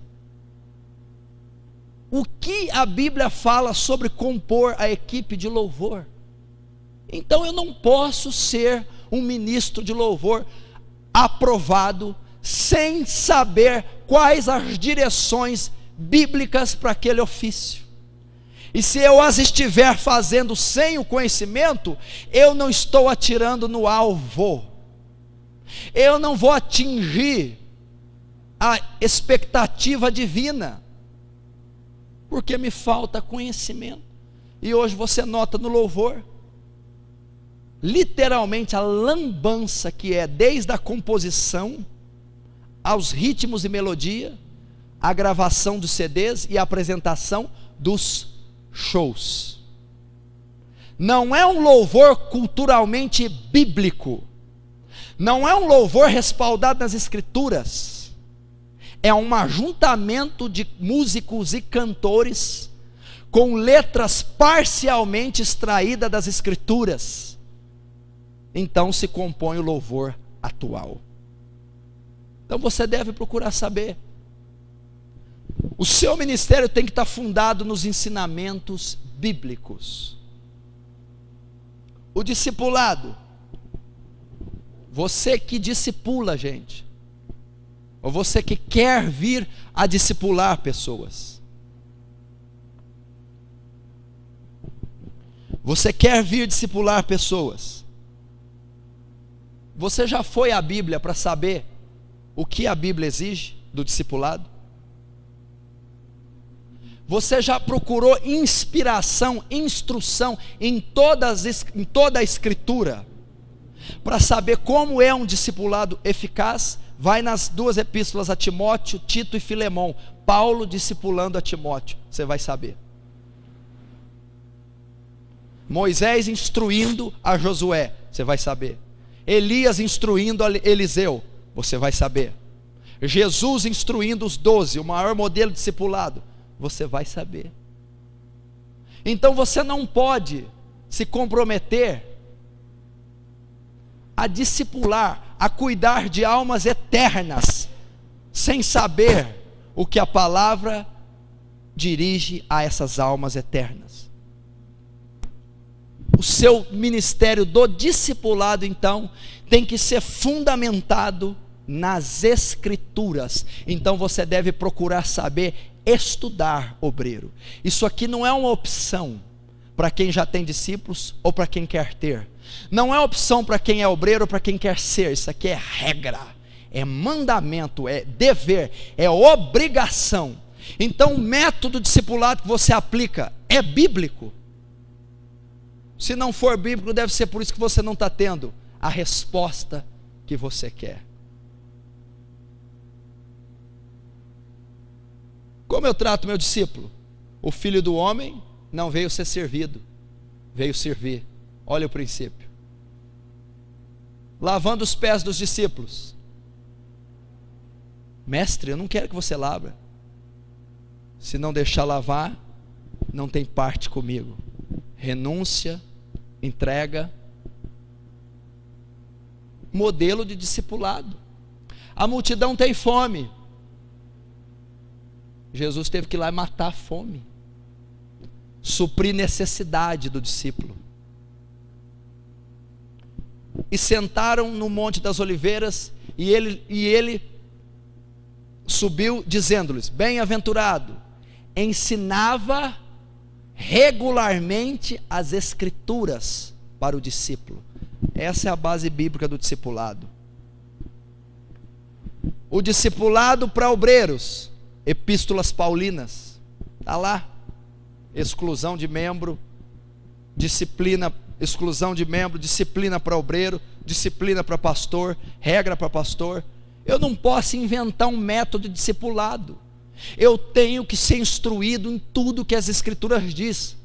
Speaker 1: O que a Bíblia fala sobre compor a equipe de louvor? Então eu não posso ser um ministro de louvor aprovado sem saber quais as direções bíblicas para aquele ofício. E se eu as estiver fazendo sem o conhecimento, eu não estou atirando no alvo. Eu não vou atingir a expectativa divina, porque me falta conhecimento. E hoje você nota no louvor, literalmente a lambança que é, desde a composição, aos ritmos e melodia, a gravação dos CDs e a apresentação dos shows. Não é um louvor culturalmente bíblico, não é um louvor respaldado nas escrituras, é um ajuntamento de músicos e cantores com letras parcialmente extraídas das escrituras. Então se compõe o louvor atual. Então você deve procurar saber. O seu ministério tem que estar fundado nos ensinamentos bíblicos. O discipulado, você que discipula gente, ou você que quer vir a discipular pessoas, você quer vir discipular pessoas, você já foi à Bíblia para saber o que a Bíblia exige do discipulado? Você já procurou inspiração, instrução em toda a escritura, para saber como é um discipulado eficaz? Vai nas duas epístolas a Timóteo, Tito e Filemão, Paulo discipulando a Timóteo, você vai saber. Moisés instruindo a Josué, você vai saber. Elias instruindo a Eliseu, você vai saber. Jesus instruindo os 12, o maior modelo de discipulado, você vai saber. Então você não pode se comprometer a discipular, a cuidar de almas eternas, sem saber o que a palavra dirige a essas almas eternas. O seu ministério do discipulado, então, tem que ser fundamentado nas escrituras. Então você deve procurar saber estudar, obreiro. Isso aqui não é uma opção para quem já tem discípulos ou para quem quer ter. Não é opção para quem é obreiro ou para quem quer ser. Isso aqui é regra, é mandamento, é dever, é obrigação. Então o método discipulado que você aplica é bíblico. Se não for bíblico, deve ser por isso que você não está tendo a resposta que você quer. Como eu trato meu discípulo? O filho do homem não veio ser servido, veio servir. Olha o princípio. Lavando os pés dos discípulos. Mestre, eu não quero que você lave. Se não deixar lavar, não tem parte comigo. Renúncia, entrega. Modelo de discipulado. A multidão tem fome. Jesus teve que ir lá e matar a fome, suprir necessidade do discípulo. E sentaram no Monte das Oliveiras, e ele subiu dizendo-lhes: bem-aventurado, ensinava regularmente as escrituras para o discípulo. Essa é a base bíblica do discipulado. O discipulado para obreiros, epístolas paulinas, está lá. Exclusão de membro, disciplina, exclusão de membro, disciplina para obreiro, disciplina para pastor, regra para pastor. Eu não posso inventar um método de discipulado. Eu tenho que ser instruído em tudo que as escrituras diz.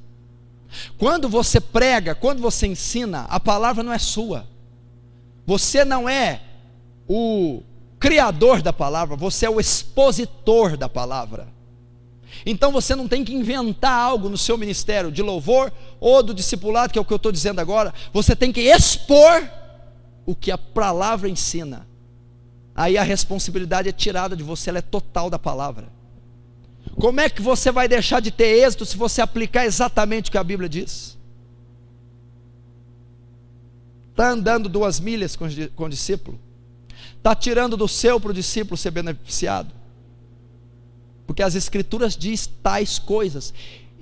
Speaker 1: Quando você prega, quando você ensina, a palavra não é sua. Você não é o criador da palavra, você é o expositor da palavra. Então você não tem que inventar algo no seu ministério de louvor ou do discipulado, que é o que eu estou dizendo agora. Você tem que expor o que a palavra ensina. Aí a responsabilidade é tirada de você, ela é total da palavra. Como é que você vai deixar de ter êxito se você aplicar exatamente o que a Bíblia diz? Está andando 2 milhas com o discípulo? Está tirando do seu para o discípulo ser beneficiado? Porque as Escrituras diz tais coisas.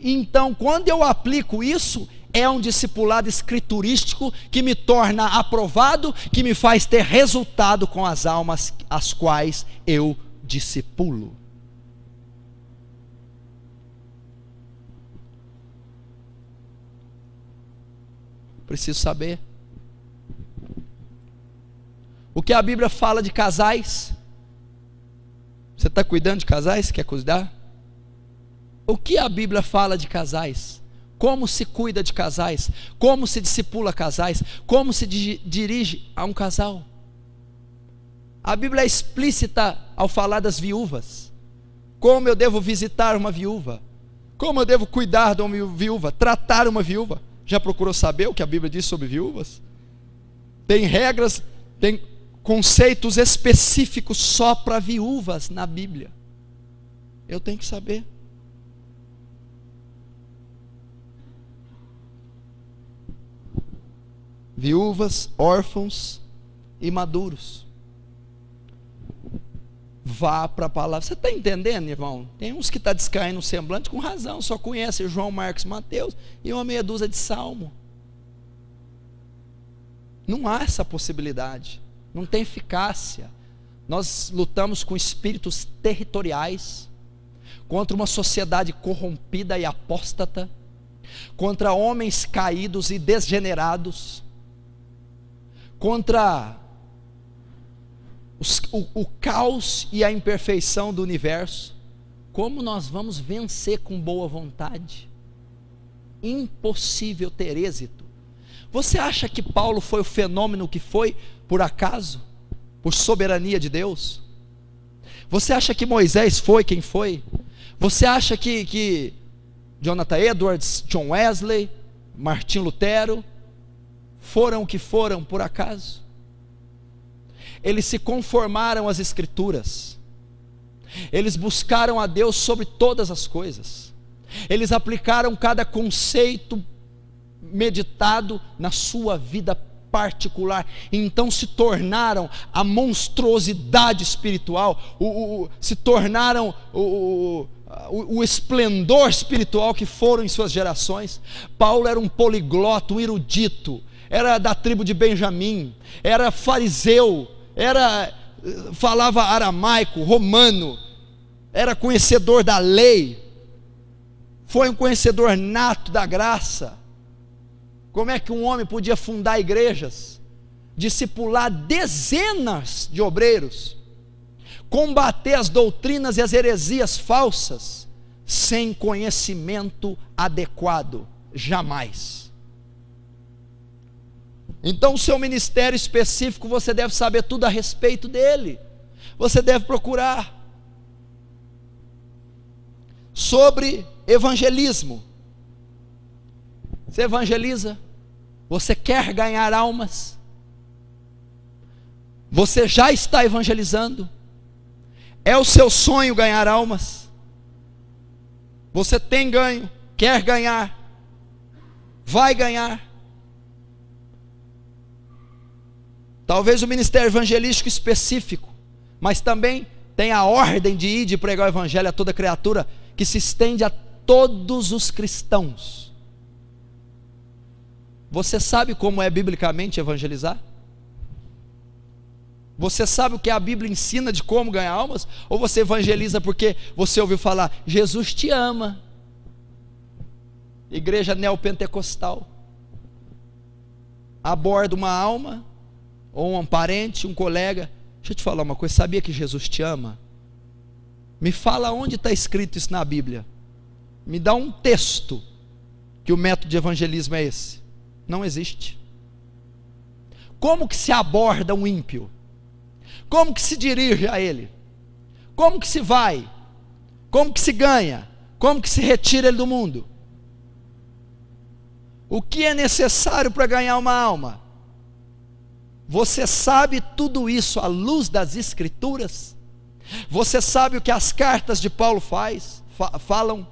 Speaker 1: Então, quando eu aplico isso, é um discipulado escriturístico que me torna aprovado, que me faz ter resultado com as almas as quais eu discipulo. Preciso saber o que a Bíblia fala de casais. Você está cuidando de casais? Quer cuidar? O que a Bíblia fala de casais? Como se cuida de casais? Como se discipula casais? Como se dirige a um casal? A Bíblia é explícita ao falar das viúvas. Como eu devo visitar uma viúva? Como eu devo cuidar de uma viúva? Tratar uma viúva? Já procurou saber o que a Bíblia diz sobre viúvas? Tem regras, tem conceitos específicos só para viúvas na Bíblia. Eu tenho que saber. Viúvas, órfãos e maduros. Vá para a palavra. Você está entendendo, irmão? Tem uns que estão descaindo o semblante com razão, só conhece João, Marcos, Mateus e uma meia dúzia de salmo. Não há essa possibilidade, não tem eficácia. Nós lutamos com espíritos territoriais, contra uma sociedade corrompida e apóstata, contra homens caídos e degenerados, contra o caos e a imperfeição do universo. Como nós vamos vencer com boa vontade? Impossível ter êxito. Você acha que Paulo foi o fenômeno que foi por acaso? Por soberania de Deus? Você acha que Moisés foi quem foi? Você acha que Jonathan Edwards, John Wesley, Martim Lutero foram o que foram por acaso? Eles se conformaram às Escrituras, eles buscaram a Deus sobre todas as coisas, eles aplicaram cada conceito meditado na sua vida particular, então se tornaram a monstruosidade espiritual, se tornaram o esplendor espiritual que foram em suas gerações. Paulo era um poliglota, um erudito, era da tribo de Benjamim, era fariseu, falava aramaico, romano, era conhecedor da lei, foi um conhecedor nato da graça. Como é que um homem podia fundar igrejas, discipular dezenas de obreiros, combater as doutrinas e as heresias falsas, sem conhecimento adequado? Jamais. Então o seu ministério específico, você deve saber tudo a respeito dele, você deve procurar. Sobre evangelismo, você evangeliza? Você quer ganhar almas? Você já está evangelizando? É o seu sonho ganhar almas? Você tem ganho? Quer ganhar? Vai ganhar? Talvez o ministério evangelístico específico, mas também tem a ordem de ir de pregar o evangelho a toda criatura, que se estende a todos os cristãos. Você sabe como é biblicamente evangelizar? Você sabe o que a Bíblia ensina de como ganhar almas? Ou você evangeliza porque você ouviu falar, Jesus te ama? Igreja neopentecostal aborda uma alma, ou um parente, um colega. Deixa eu te falar uma coisa, sabia que Jesus te ama? Me fala onde está escrito isso na Bíblia. Me dá um texto que o método de evangelismo é esse. Não existe. Como que se aborda um ímpio? Como que se dirige a ele? Como que se vai? Como que se ganha? Como que se retira ele do mundo? O que é necessário para ganhar uma alma? Você sabe tudo isso à luz das Escrituras? Você sabe o que as cartas de Paulo falam?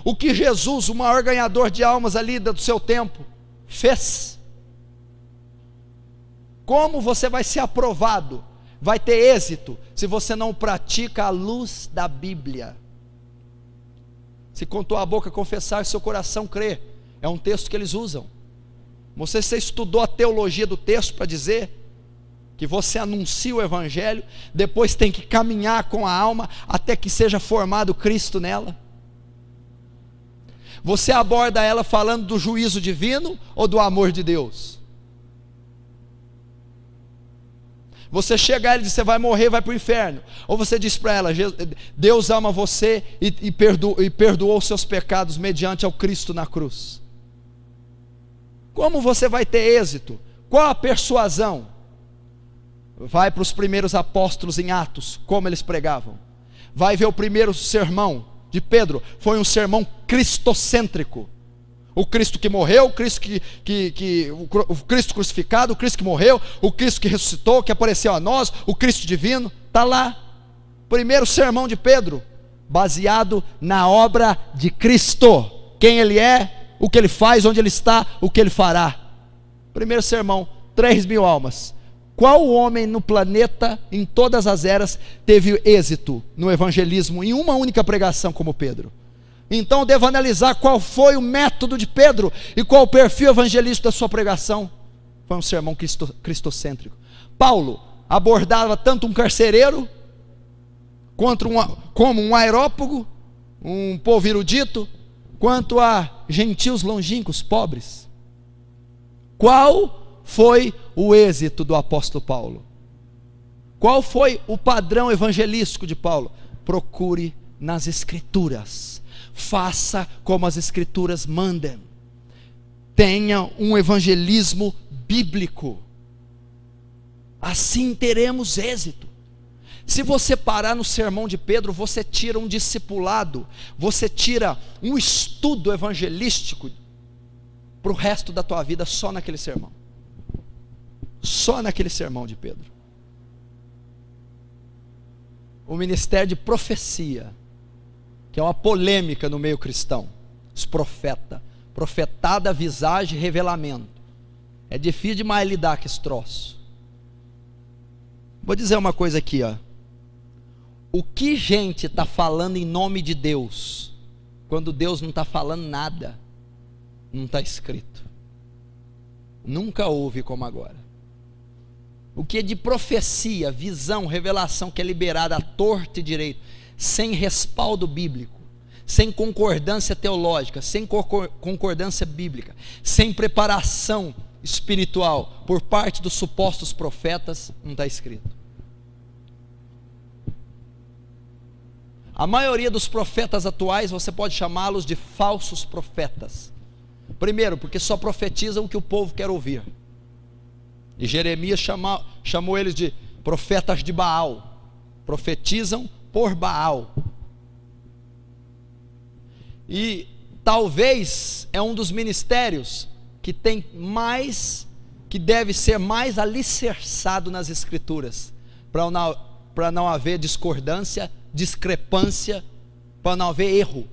Speaker 1: O que Jesus, o maior ganhador de almas ali do seu tempo, fez? Como você vai ser aprovado, vai ter êxito, se você não pratica a luz da Bíblia? Se com tua boca confessar e seu coração crer, é um texto que eles usam. Você estudou a teologia do texto para dizer que você anuncia o Evangelho, depois tem que caminhar com a alma até que seja formado Cristo nela? Você aborda ela falando do juízo divino ou do amor de Deus? Você chega a ela e diz: você vai morrer, vai para o inferno. Ou você diz para ela: Deus ama você e perdoou os seus pecados mediante ao Cristo na cruz. Como você vai ter êxito? Qual a persuasão? Vai para os primeiros apóstolos em Atos, como eles pregavam. Vai ver o primeiro sermão de Pedro, foi um sermão cristocêntrico. O Cristo que morreu, o Cristo o Cristo crucificado, o Cristo que morreu, o Cristo que ressuscitou, que apareceu a nós, o Cristo divino, está lá. Primeiro sermão de Pedro, baseado na obra de Cristo. Quem Ele é, o que Ele faz, onde Ele está, o que Ele fará. Primeiro sermão, 3.000 almas. Qual homem no planeta, em todas as eras, teve êxito no evangelismo em uma única pregação como Pedro? Então eu devo analisar qual foi o método de Pedro e qual o perfil evangelístico da sua pregação. Foi um sermão cristocêntrico. Paulo abordava tanto um carcereiro, como um aerópago, um povo erudito, quanto a gentios longínquos, pobres. Qual foi o êxito do apóstolo Paulo? Qual foi o padrão evangelístico de Paulo? Procure nas Escrituras, faça como as Escrituras mandam, tenha um evangelismo bíblico, assim teremos êxito. Se você parar no sermão de Pedro, você tira um discipulado, você tira um estudo evangelístico para o resto da tua vida só naquele sermão. Só naquele sermão de Pedro. O ministério de profecia, que é uma polêmica no meio cristão. Os profetas, profetada, visagem, revelamento. É difícil demais lidar com esse troço. Vou dizer uma coisa aqui, ó. O que gente está falando em nome de Deus, quando Deus não está falando nada, não está escrito. Nunca houve como agora. O que é de profecia, visão, revelação que é liberada à torta e direito, sem respaldo bíblico, sem concordância teológica, sem concordância bíblica, sem preparação espiritual por parte dos supostos profetas, não está escrito. A maioria dos profetas atuais você pode chamá-los de falsos profetas. Primeiro, porque só profetizam o que o povo quer ouvir. E Jeremias chamou eles de profetas de Baal. Profetizam por Baal. E talvez é um dos ministérios que tem mais, que deve ser mais alicerçado nas Escrituras, para não haver discordância, discrepância, para não haver erro.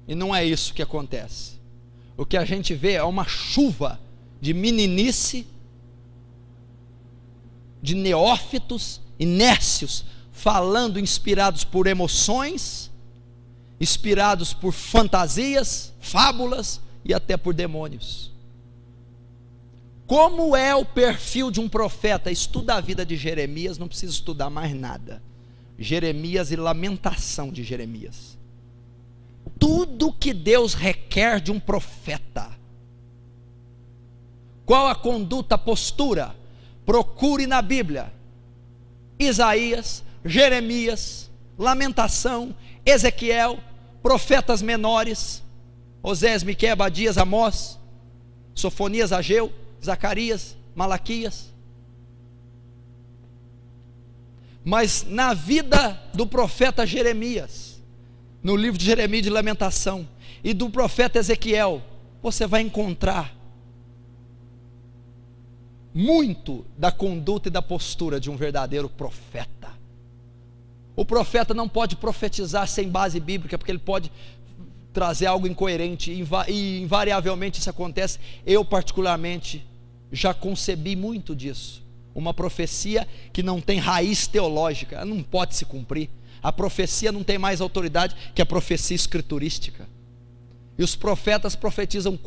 Speaker 1: E não é isso que acontece. O que a gente vê é uma chuva de meninice, de neófitos e nércios, falando inspirados por emoções, inspirados por fantasias, fábulas e até por demônios. Como é o perfil de um profeta? Estuda a vida de Jeremias, não precisa estudar mais nada. Jeremias e lamentação de Jeremias. Tudo que Deus requer de um profeta. Qual a conduta, a postura? Procure na Bíblia Isaías, Jeremias, Lamentação, Ezequiel, profetas menores, Osés, Miqueias, Abadias, Amós, Sofonias, Ageu, Zacarias, Malaquias. Mas na vida do profeta Jeremias, no livro de Jeremias de Lamentação, e do profeta Ezequiel, você vai encontrar muito da conduta e da postura de um verdadeiro profeta. O profeta não pode profetizar sem base bíblica, porque ele pode trazer algo incoerente, e invariavelmente isso acontece. Eu particularmente já concebi muito disso. Uma profecia que não tem raiz teológica, ela não pode se cumprir. A profecia não tem mais autoridade que a profecia escriturística. E os profetas profetizam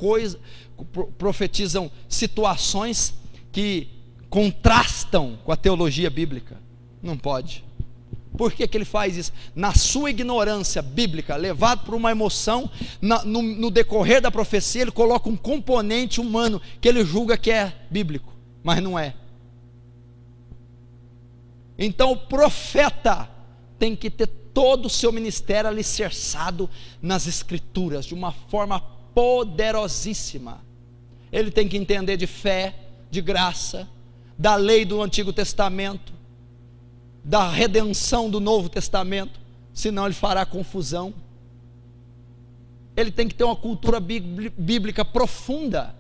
Speaker 1: situações que contrastam com a teologia bíblica. Não pode. Por que ele faz isso? Na sua ignorância bíblica, levado por uma emoção, no decorrer da profecia, ele coloca um componente humano que ele julga que é bíblico, mas não é. Então o profeta tem que ter todo o seu ministério alicerçado nas escrituras, de uma forma poderosíssima. Ele tem que entender de fé, de graça, da lei do Antigo Testamento, da redenção do Novo Testamento, senão ele fará confusão. Ele tem que ter uma cultura bíblica profunda.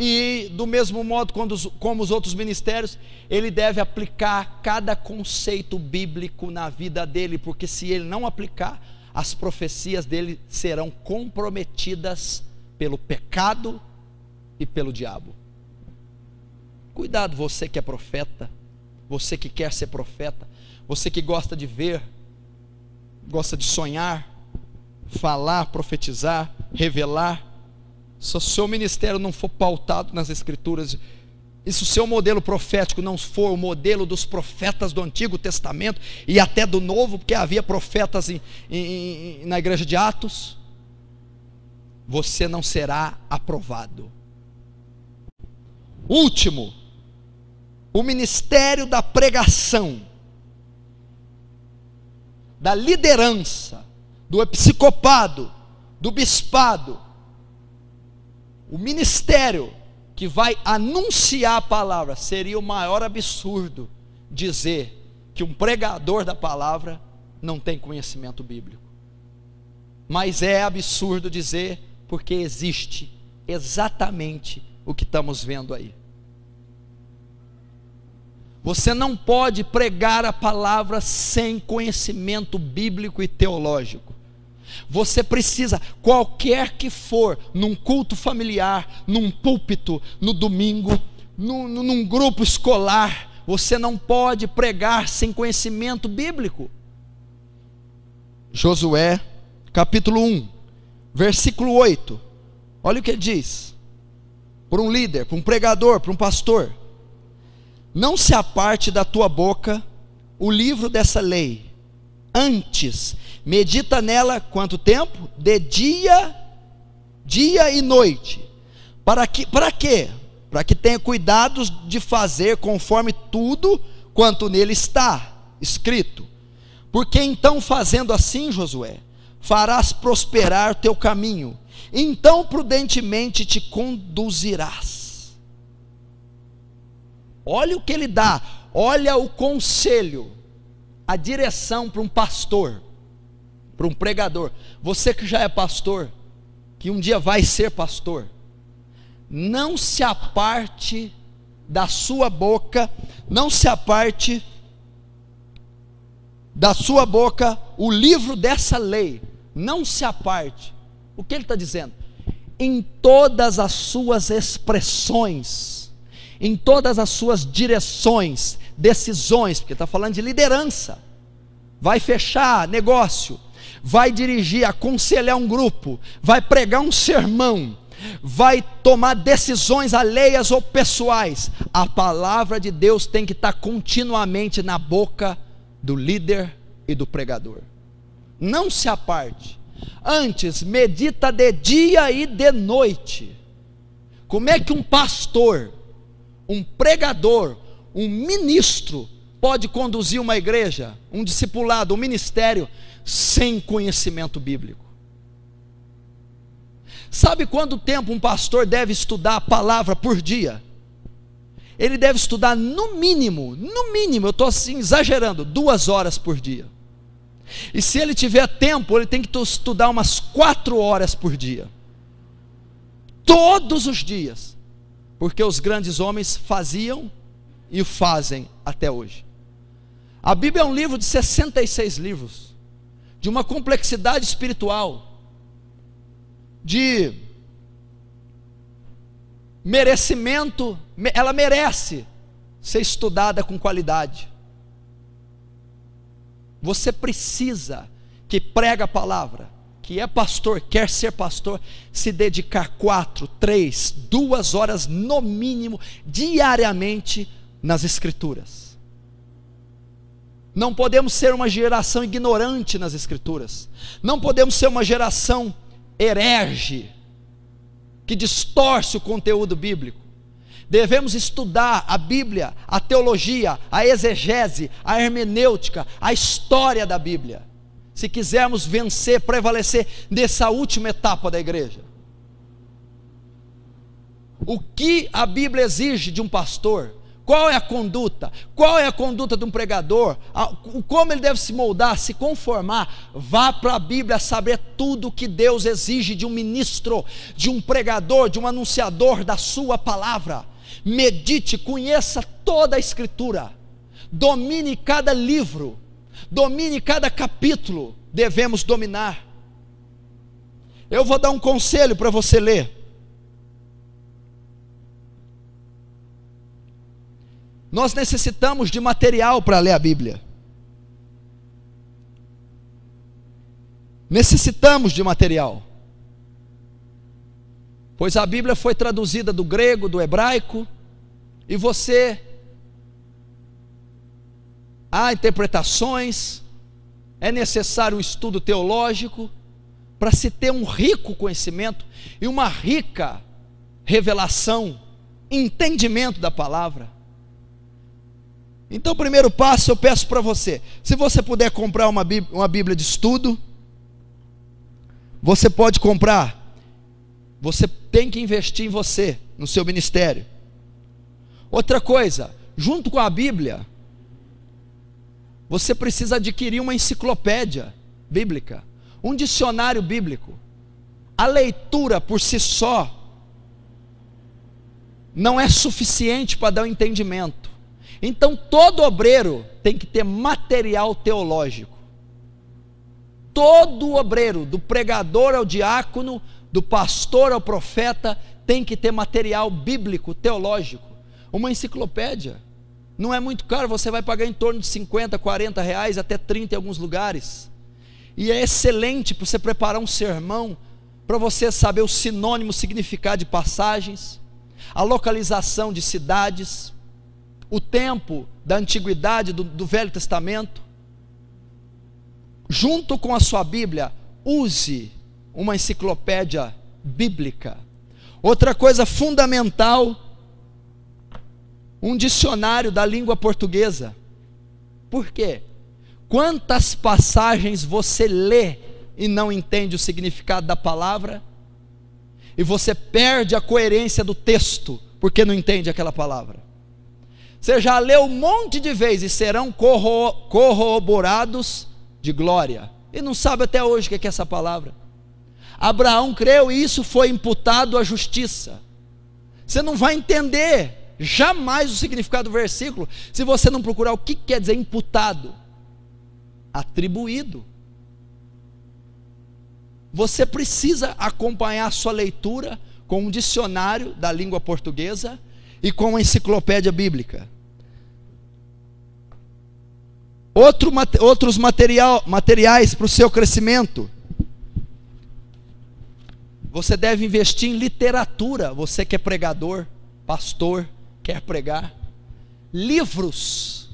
Speaker 1: E do mesmo modo como os outros ministérios, ele deve aplicar cada conceito bíblico na vida dele, porque se ele não aplicar, as profecias dele serão comprometidas pelo pecado e pelo diabo. Cuidado, você que é profeta, você que quer ser profeta, você que gosta de ver, gosta de sonhar, falar, profetizar, revelar. Se o seu ministério não for pautado nas escrituras, e se o seu modelo profético não for o modelo dos profetas do Antigo Testamento e até do Novo, porque havia profetas na igreja de Atos, você não será aprovado. Último, o ministério da pregação, da liderança, do episcopado, do bispado. O ministério que vai anunciar a palavra. Seria o maior absurdo dizer que um pregador da palavra não tem conhecimento bíblico. Mas é absurdo dizer, porque existe exatamente o que estamos vendo aí. Você não pode pregar a palavra sem conhecimento bíblico e teológico. Você precisa, qualquer que for, num culto familiar, num púlpito, no domingo, num grupo escolar, você não pode pregar sem conhecimento bíblico. Josué, capítulo 1, versículo 8, olha o que ele diz, para um líder, para um pregador, para um pastor: não se aparte da tua boca o livro dessa lei, antes medita nela quanto tempo? De dia e noite. Para quê? Para que tenha cuidado de fazer conforme tudo quanto nele está escrito. Porque então, fazendo assim, Josué, farás prosperar o teu caminho, então prudentemente te conduzirás. Olha o que ele dá, olha o conselho, a direção para um pastor, para um pregador. Você que já é pastor, que um dia vai ser pastor, não se aparte da sua boca, não se aparte da sua boca o livro dessa lei, não se aparte. O que ele está dizendo? Em todas as suas expressões, em todas as suas direções, decisões, porque está falando de liderança, vai fechar negócio, vai dirigir, aconselhar um grupo, vai pregar um sermão, vai tomar decisões alheias ou pessoais, a palavra de Deus tem que estar continuamente na boca do líder e do pregador. Não se aparte, antes medita de dia e de noite. Como é que um pastor, um pregador, um ministro pode conduzir uma igreja, um discipulado, um ministério sem conhecimento bíblico? Sabe quanto tempo um pastor deve estudar a palavra por dia? Ele deve estudar no mínimo, eu estou assim exagerando, 2 horas por dia. E se ele tiver tempo, ele tem que estudar umas 4 horas por dia, todos os dias, porque os grandes homens faziam e o fazem até hoje. A Bíblia é um livro de 66 livros, de uma complexidade espiritual, de merecimento, ela merece ser estudada com qualidade. Você precisa, que prega a palavra, que é pastor, quer ser pastor, se dedicar 4, 3, 2 horas no mínimo, diariamente, nas Escrituras. Não podemos ser uma geração ignorante nas Escrituras. Não podemos ser uma geração herege, que distorce o conteúdo bíblico. Devemos estudar a Bíblia, a teologia, a exegese, a hermenêutica, a história da Bíblia, se quisermos vencer, prevalecer nessa última etapa da igreja. O que a Bíblia exige de um pastor? Qual é a conduta? Qual é a conduta de um pregador? Como ele deve se moldar, se conformar? Vá para a Bíblia saber tudo o que Deus exige de um ministro, de um pregador, de um anunciador da sua palavra. Medite, conheça toda a Escritura, domine cada livro, domine cada capítulo. Devemos dominar. Eu vou dar um conselho para você ler. Nós necessitamos de material para ler a Bíblia. Necessitamos de material. Pois a Bíblia foi traduzida do grego, do hebraico, e há interpretações, é necessário um estudo teológico, para se ter um rico conhecimento, e uma rica revelação, entendimento da palavra. Então o primeiro passo eu peço para você, se você puder comprar uma Bíblia de estudo, você pode comprar. Você tem que investir em você, no seu ministério. Outra coisa, junto com a Bíblia, você precisa adquirir uma enciclopédia bíblica, um dicionário bíblico. A leitura por si só não é suficiente para dar um entendimento. Então todo obreiro tem que ter material teológico. Todo obreiro, do pregador ao diácono, do pastor ao profeta, tem que ter material bíblico, teológico. Uma enciclopédia não é muito caro, você vai pagar em torno de 50, 40 reais, até 30 em alguns lugares. E é excelente para você preparar um sermão, para você saber o sinônimo, o significado de passagens, a localização de cidades, o tempo da antiguidade, do Velho Testamento. Junto com a sua Bíblia, use uma enciclopédia bíblica. Outra coisa fundamental, um dicionário da língua portuguesa. Por quê? Quantas passagens você lê e não entende o significado da palavra, e você perde a coerência do texto, porque não entende aquela palavra. Você já leu um monte de vezes, serão corroborados de glória, e não sabe até hoje o que é essa palavra. Abraão creu e isso foi imputado à justiça. Você não vai entender jamais o significado do versículo, se você não procurar o que quer dizer imputado. Atribuído. Você precisa acompanhar a sua leitura com um dicionário da língua portuguesa e com uma enciclopédia bíblica. Outros materiais para o seu crescimento. Você deve investir em literatura. Você que é pregador, pastor, quer pregar. Livros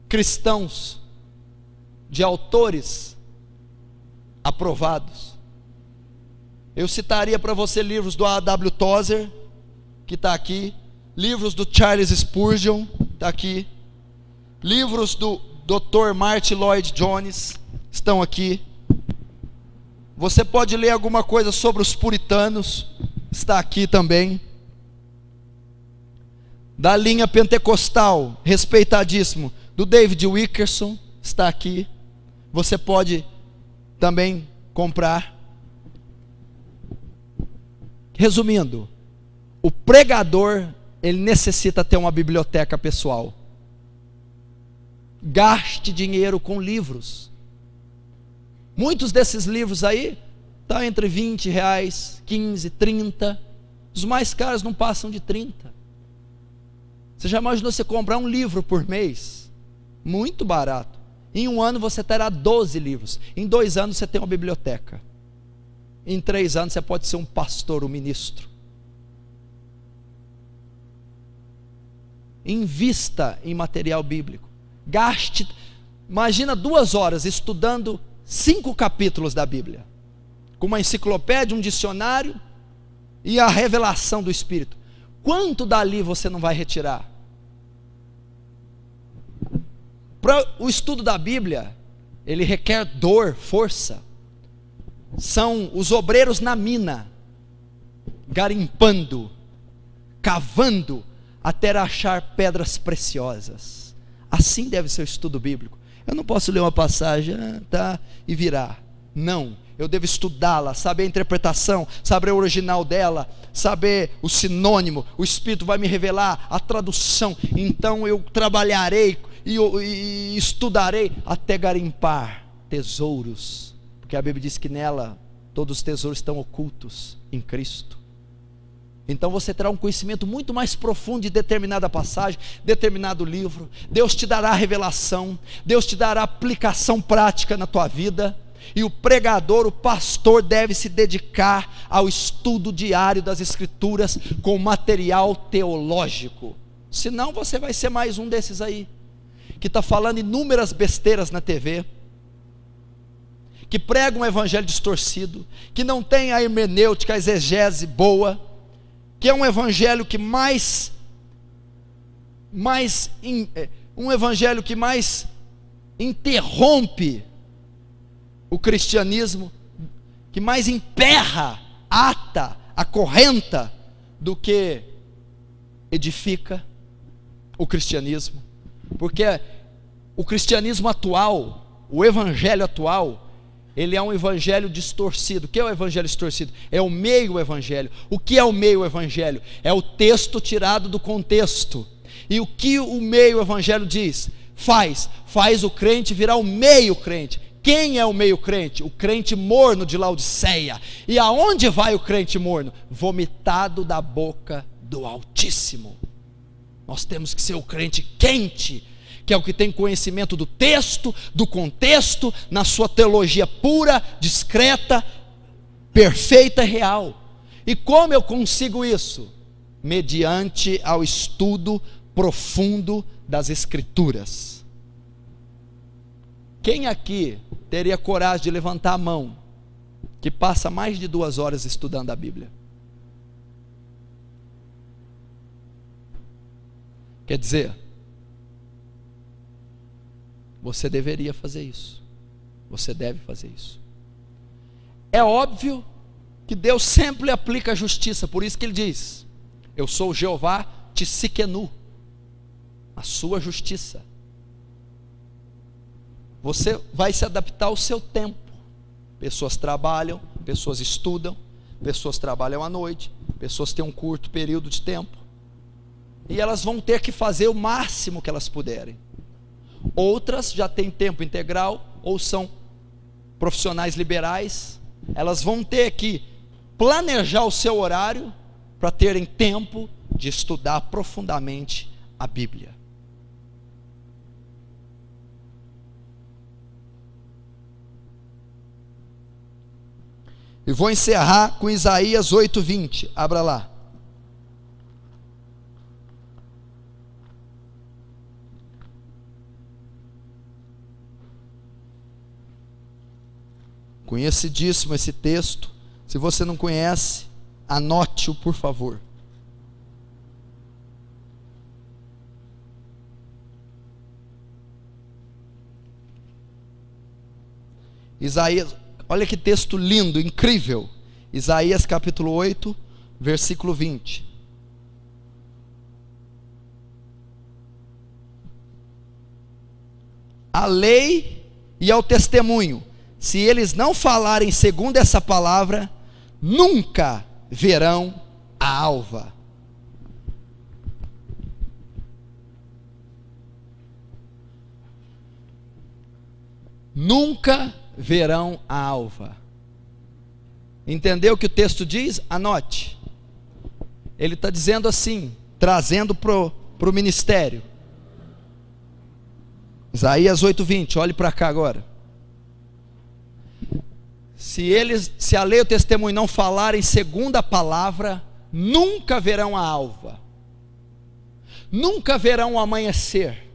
Speaker 1: cristãos, de autores aprovados. Eu citaria para você livros do A.W. Tozer, que está aqui, livros do Charles Spurgeon, está aqui, livros do Dr. Martyn Lloyd-Jones, estão aqui. Você pode ler alguma coisa sobre os puritanos, está aqui também. Da linha pentecostal, respeitadíssimo, do David Wilkerson, está aqui. Você pode também comprar. Resumindo, o pregador, ele necessita ter uma biblioteca pessoal. Gaste dinheiro com livros. Muitos desses livros aí estão entre R$20, 15, 30. Os mais caros não passam de 30. Você já imaginou você comprar um livro por mês? Muito barato. Em um ano você terá 12 livros. Em 2 anos você tem uma biblioteca. Em 3 anos você pode ser um pastor, um ministro. Invista em material bíblico. Gaste, imagina 2 horas estudando 5 capítulos da Bíblia, com uma enciclopédia, um dicionário e a revelação do Espírito. Quanto dali você não vai retirar? Para o estudo da Bíblia, ele requer dor, força. São os obreiros na mina, garimpando, cavando, até achar pedras preciosas. Assim deve ser o estudo bíblico. Eu não posso ler uma passagem, e virar. Não, eu devo estudá-la, saber a interpretação, saber o original dela, saber o sinônimo. O Espírito vai me revelar a tradução. Então eu trabalharei e estudarei até garimpar tesouros, porque a Bíblia diz que nela todos os tesouros estão ocultos em Cristo. Então você terá um conhecimento muito mais profundo de determinada passagem, determinado livro. Deus te dará revelação, Deus te dará aplicação prática na tua vida. E o pregador, o pastor, deve se dedicar ao estudo diário das Escrituras com material teológico. Senão você vai ser mais um desses aí, que está falando inúmeras besteiras na TV, que prega um evangelho distorcido, que não tem a hermenêutica, a exegese boa, que é um evangelho que um evangelho que mais interrompe o cristianismo, que mais emperra, ata, acorrenta, do que edifica o cristianismo. Porque o cristianismo atual, o evangelho atual, ele é um evangelho distorcido. O que é o evangelho distorcido? É o meio evangelho. O que é o meio evangelho? É o texto tirado do contexto. E o que o meio evangelho diz? Faz o crente virar o meio crente. Quem é o meio crente? O crente morno de Laodiceia. E aonde vai o crente morno? Vomitado da boca do Altíssimo. Nós temos que ser o crente quente, que é o que tem conhecimento do texto, do contexto, na sua teologia pura, discreta, perfeita e real. E como eu consigo isso? Mediante ao estudo profundo das Escrituras. Quem aqui teria coragem de levantar a mão, que passa mais de 2 horas estudando a Bíblia? Quer dizer, você deveria fazer isso. Você deve fazer isso. É óbvio que Deus sempre aplica a justiça. Por isso que Ele diz: eu sou Jeová Tsidkenu, a sua justiça. Você vai se adaptar ao seu tempo. Pessoas trabalham, pessoas estudam, pessoas trabalham à noite, pessoas têm um curto período de tempo, e elas vão ter que fazer o máximo que elas puderem. Outras já têm tempo integral, ou são profissionais liberais. Elas vão ter que planejar o seu horário para terem tempo de estudar profundamente a Bíblia. E vou encerrar com Isaías 8:20. Abra lá. Conhecidíssimo esse texto. Se você não conhece, anote-o, por favor. Isaías, olha que texto lindo, incrível. Isaías capítulo 8, versículo 20. A lei e ao testemunho, se eles não falarem segundo essa palavra, nunca verão a alva. Nunca verão a alva. Entendeu o que o texto diz? Anote. Ele está dizendo assim, trazendo para o ministério. Isaías 8:20, olhe para cá agora. Se a lei e o testemunho não falarem segundo a palavra, nunca verão a alva, nunca verão o amanhecer,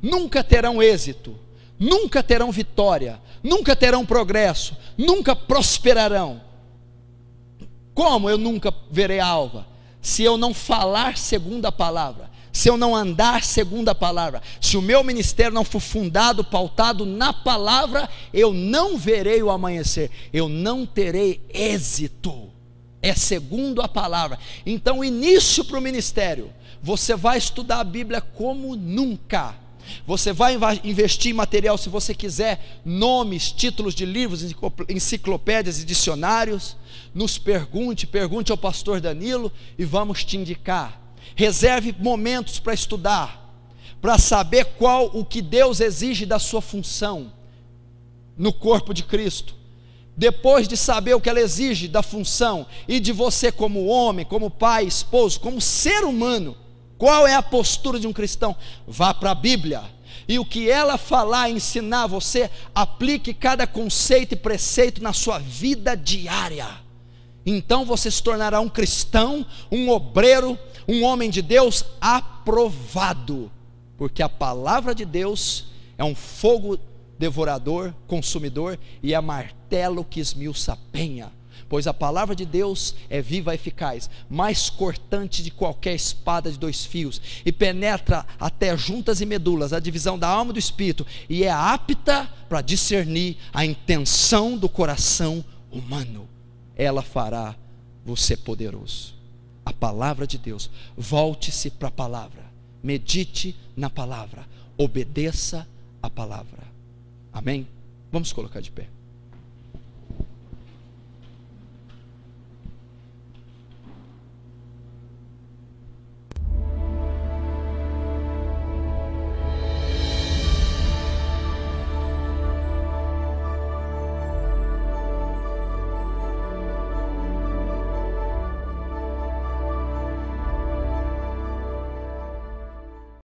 Speaker 1: nunca terão êxito, nunca terão vitória, nunca terão progresso, nunca prosperarão. Como eu nunca verei a alva? Se eu não falar segundo a palavra, se eu não andar segundo a palavra, se o meu ministério não for fundado, pautado na palavra, eu não verei o amanhecer, eu não terei êxito. É segundo a palavra. Então, início para o ministério, você vai estudar a Bíblia como nunca. Você vai investir em material, se você quiser, nomes, títulos de livros, enciclopédias e dicionários. Nos pergunte ao pastor Danilo e vamos te indicar. Reserve momentos para estudar, para saber o que Deus exige da sua função no corpo de Cristo. Depois de saber o que ela exige da função e de você como homem, como pai, esposo, como ser humano, qual é a postura de um cristão? Vá para a Bíblia, e o que ela falar, ensinar você, aplique cada conceito e preceito na sua vida diária. Então você se tornará um cristão, um obreiro, um homem de Deus aprovado, porque a palavra de Deus é um fogo devorador, consumidor, e é martelo que esmiuça a penha, pois a palavra de Deus é viva e eficaz, mais cortante de qualquer espada de 2 fios, e penetra até juntas e medulas, a divisão da alma e do espírito, e é apta para discernir a intenção do coração humano. Ela fará você poderoso. A palavra de Deus. Volte-se para a palavra, medite na palavra, obedeça a palavra. Amém? Vamos colocar de pé.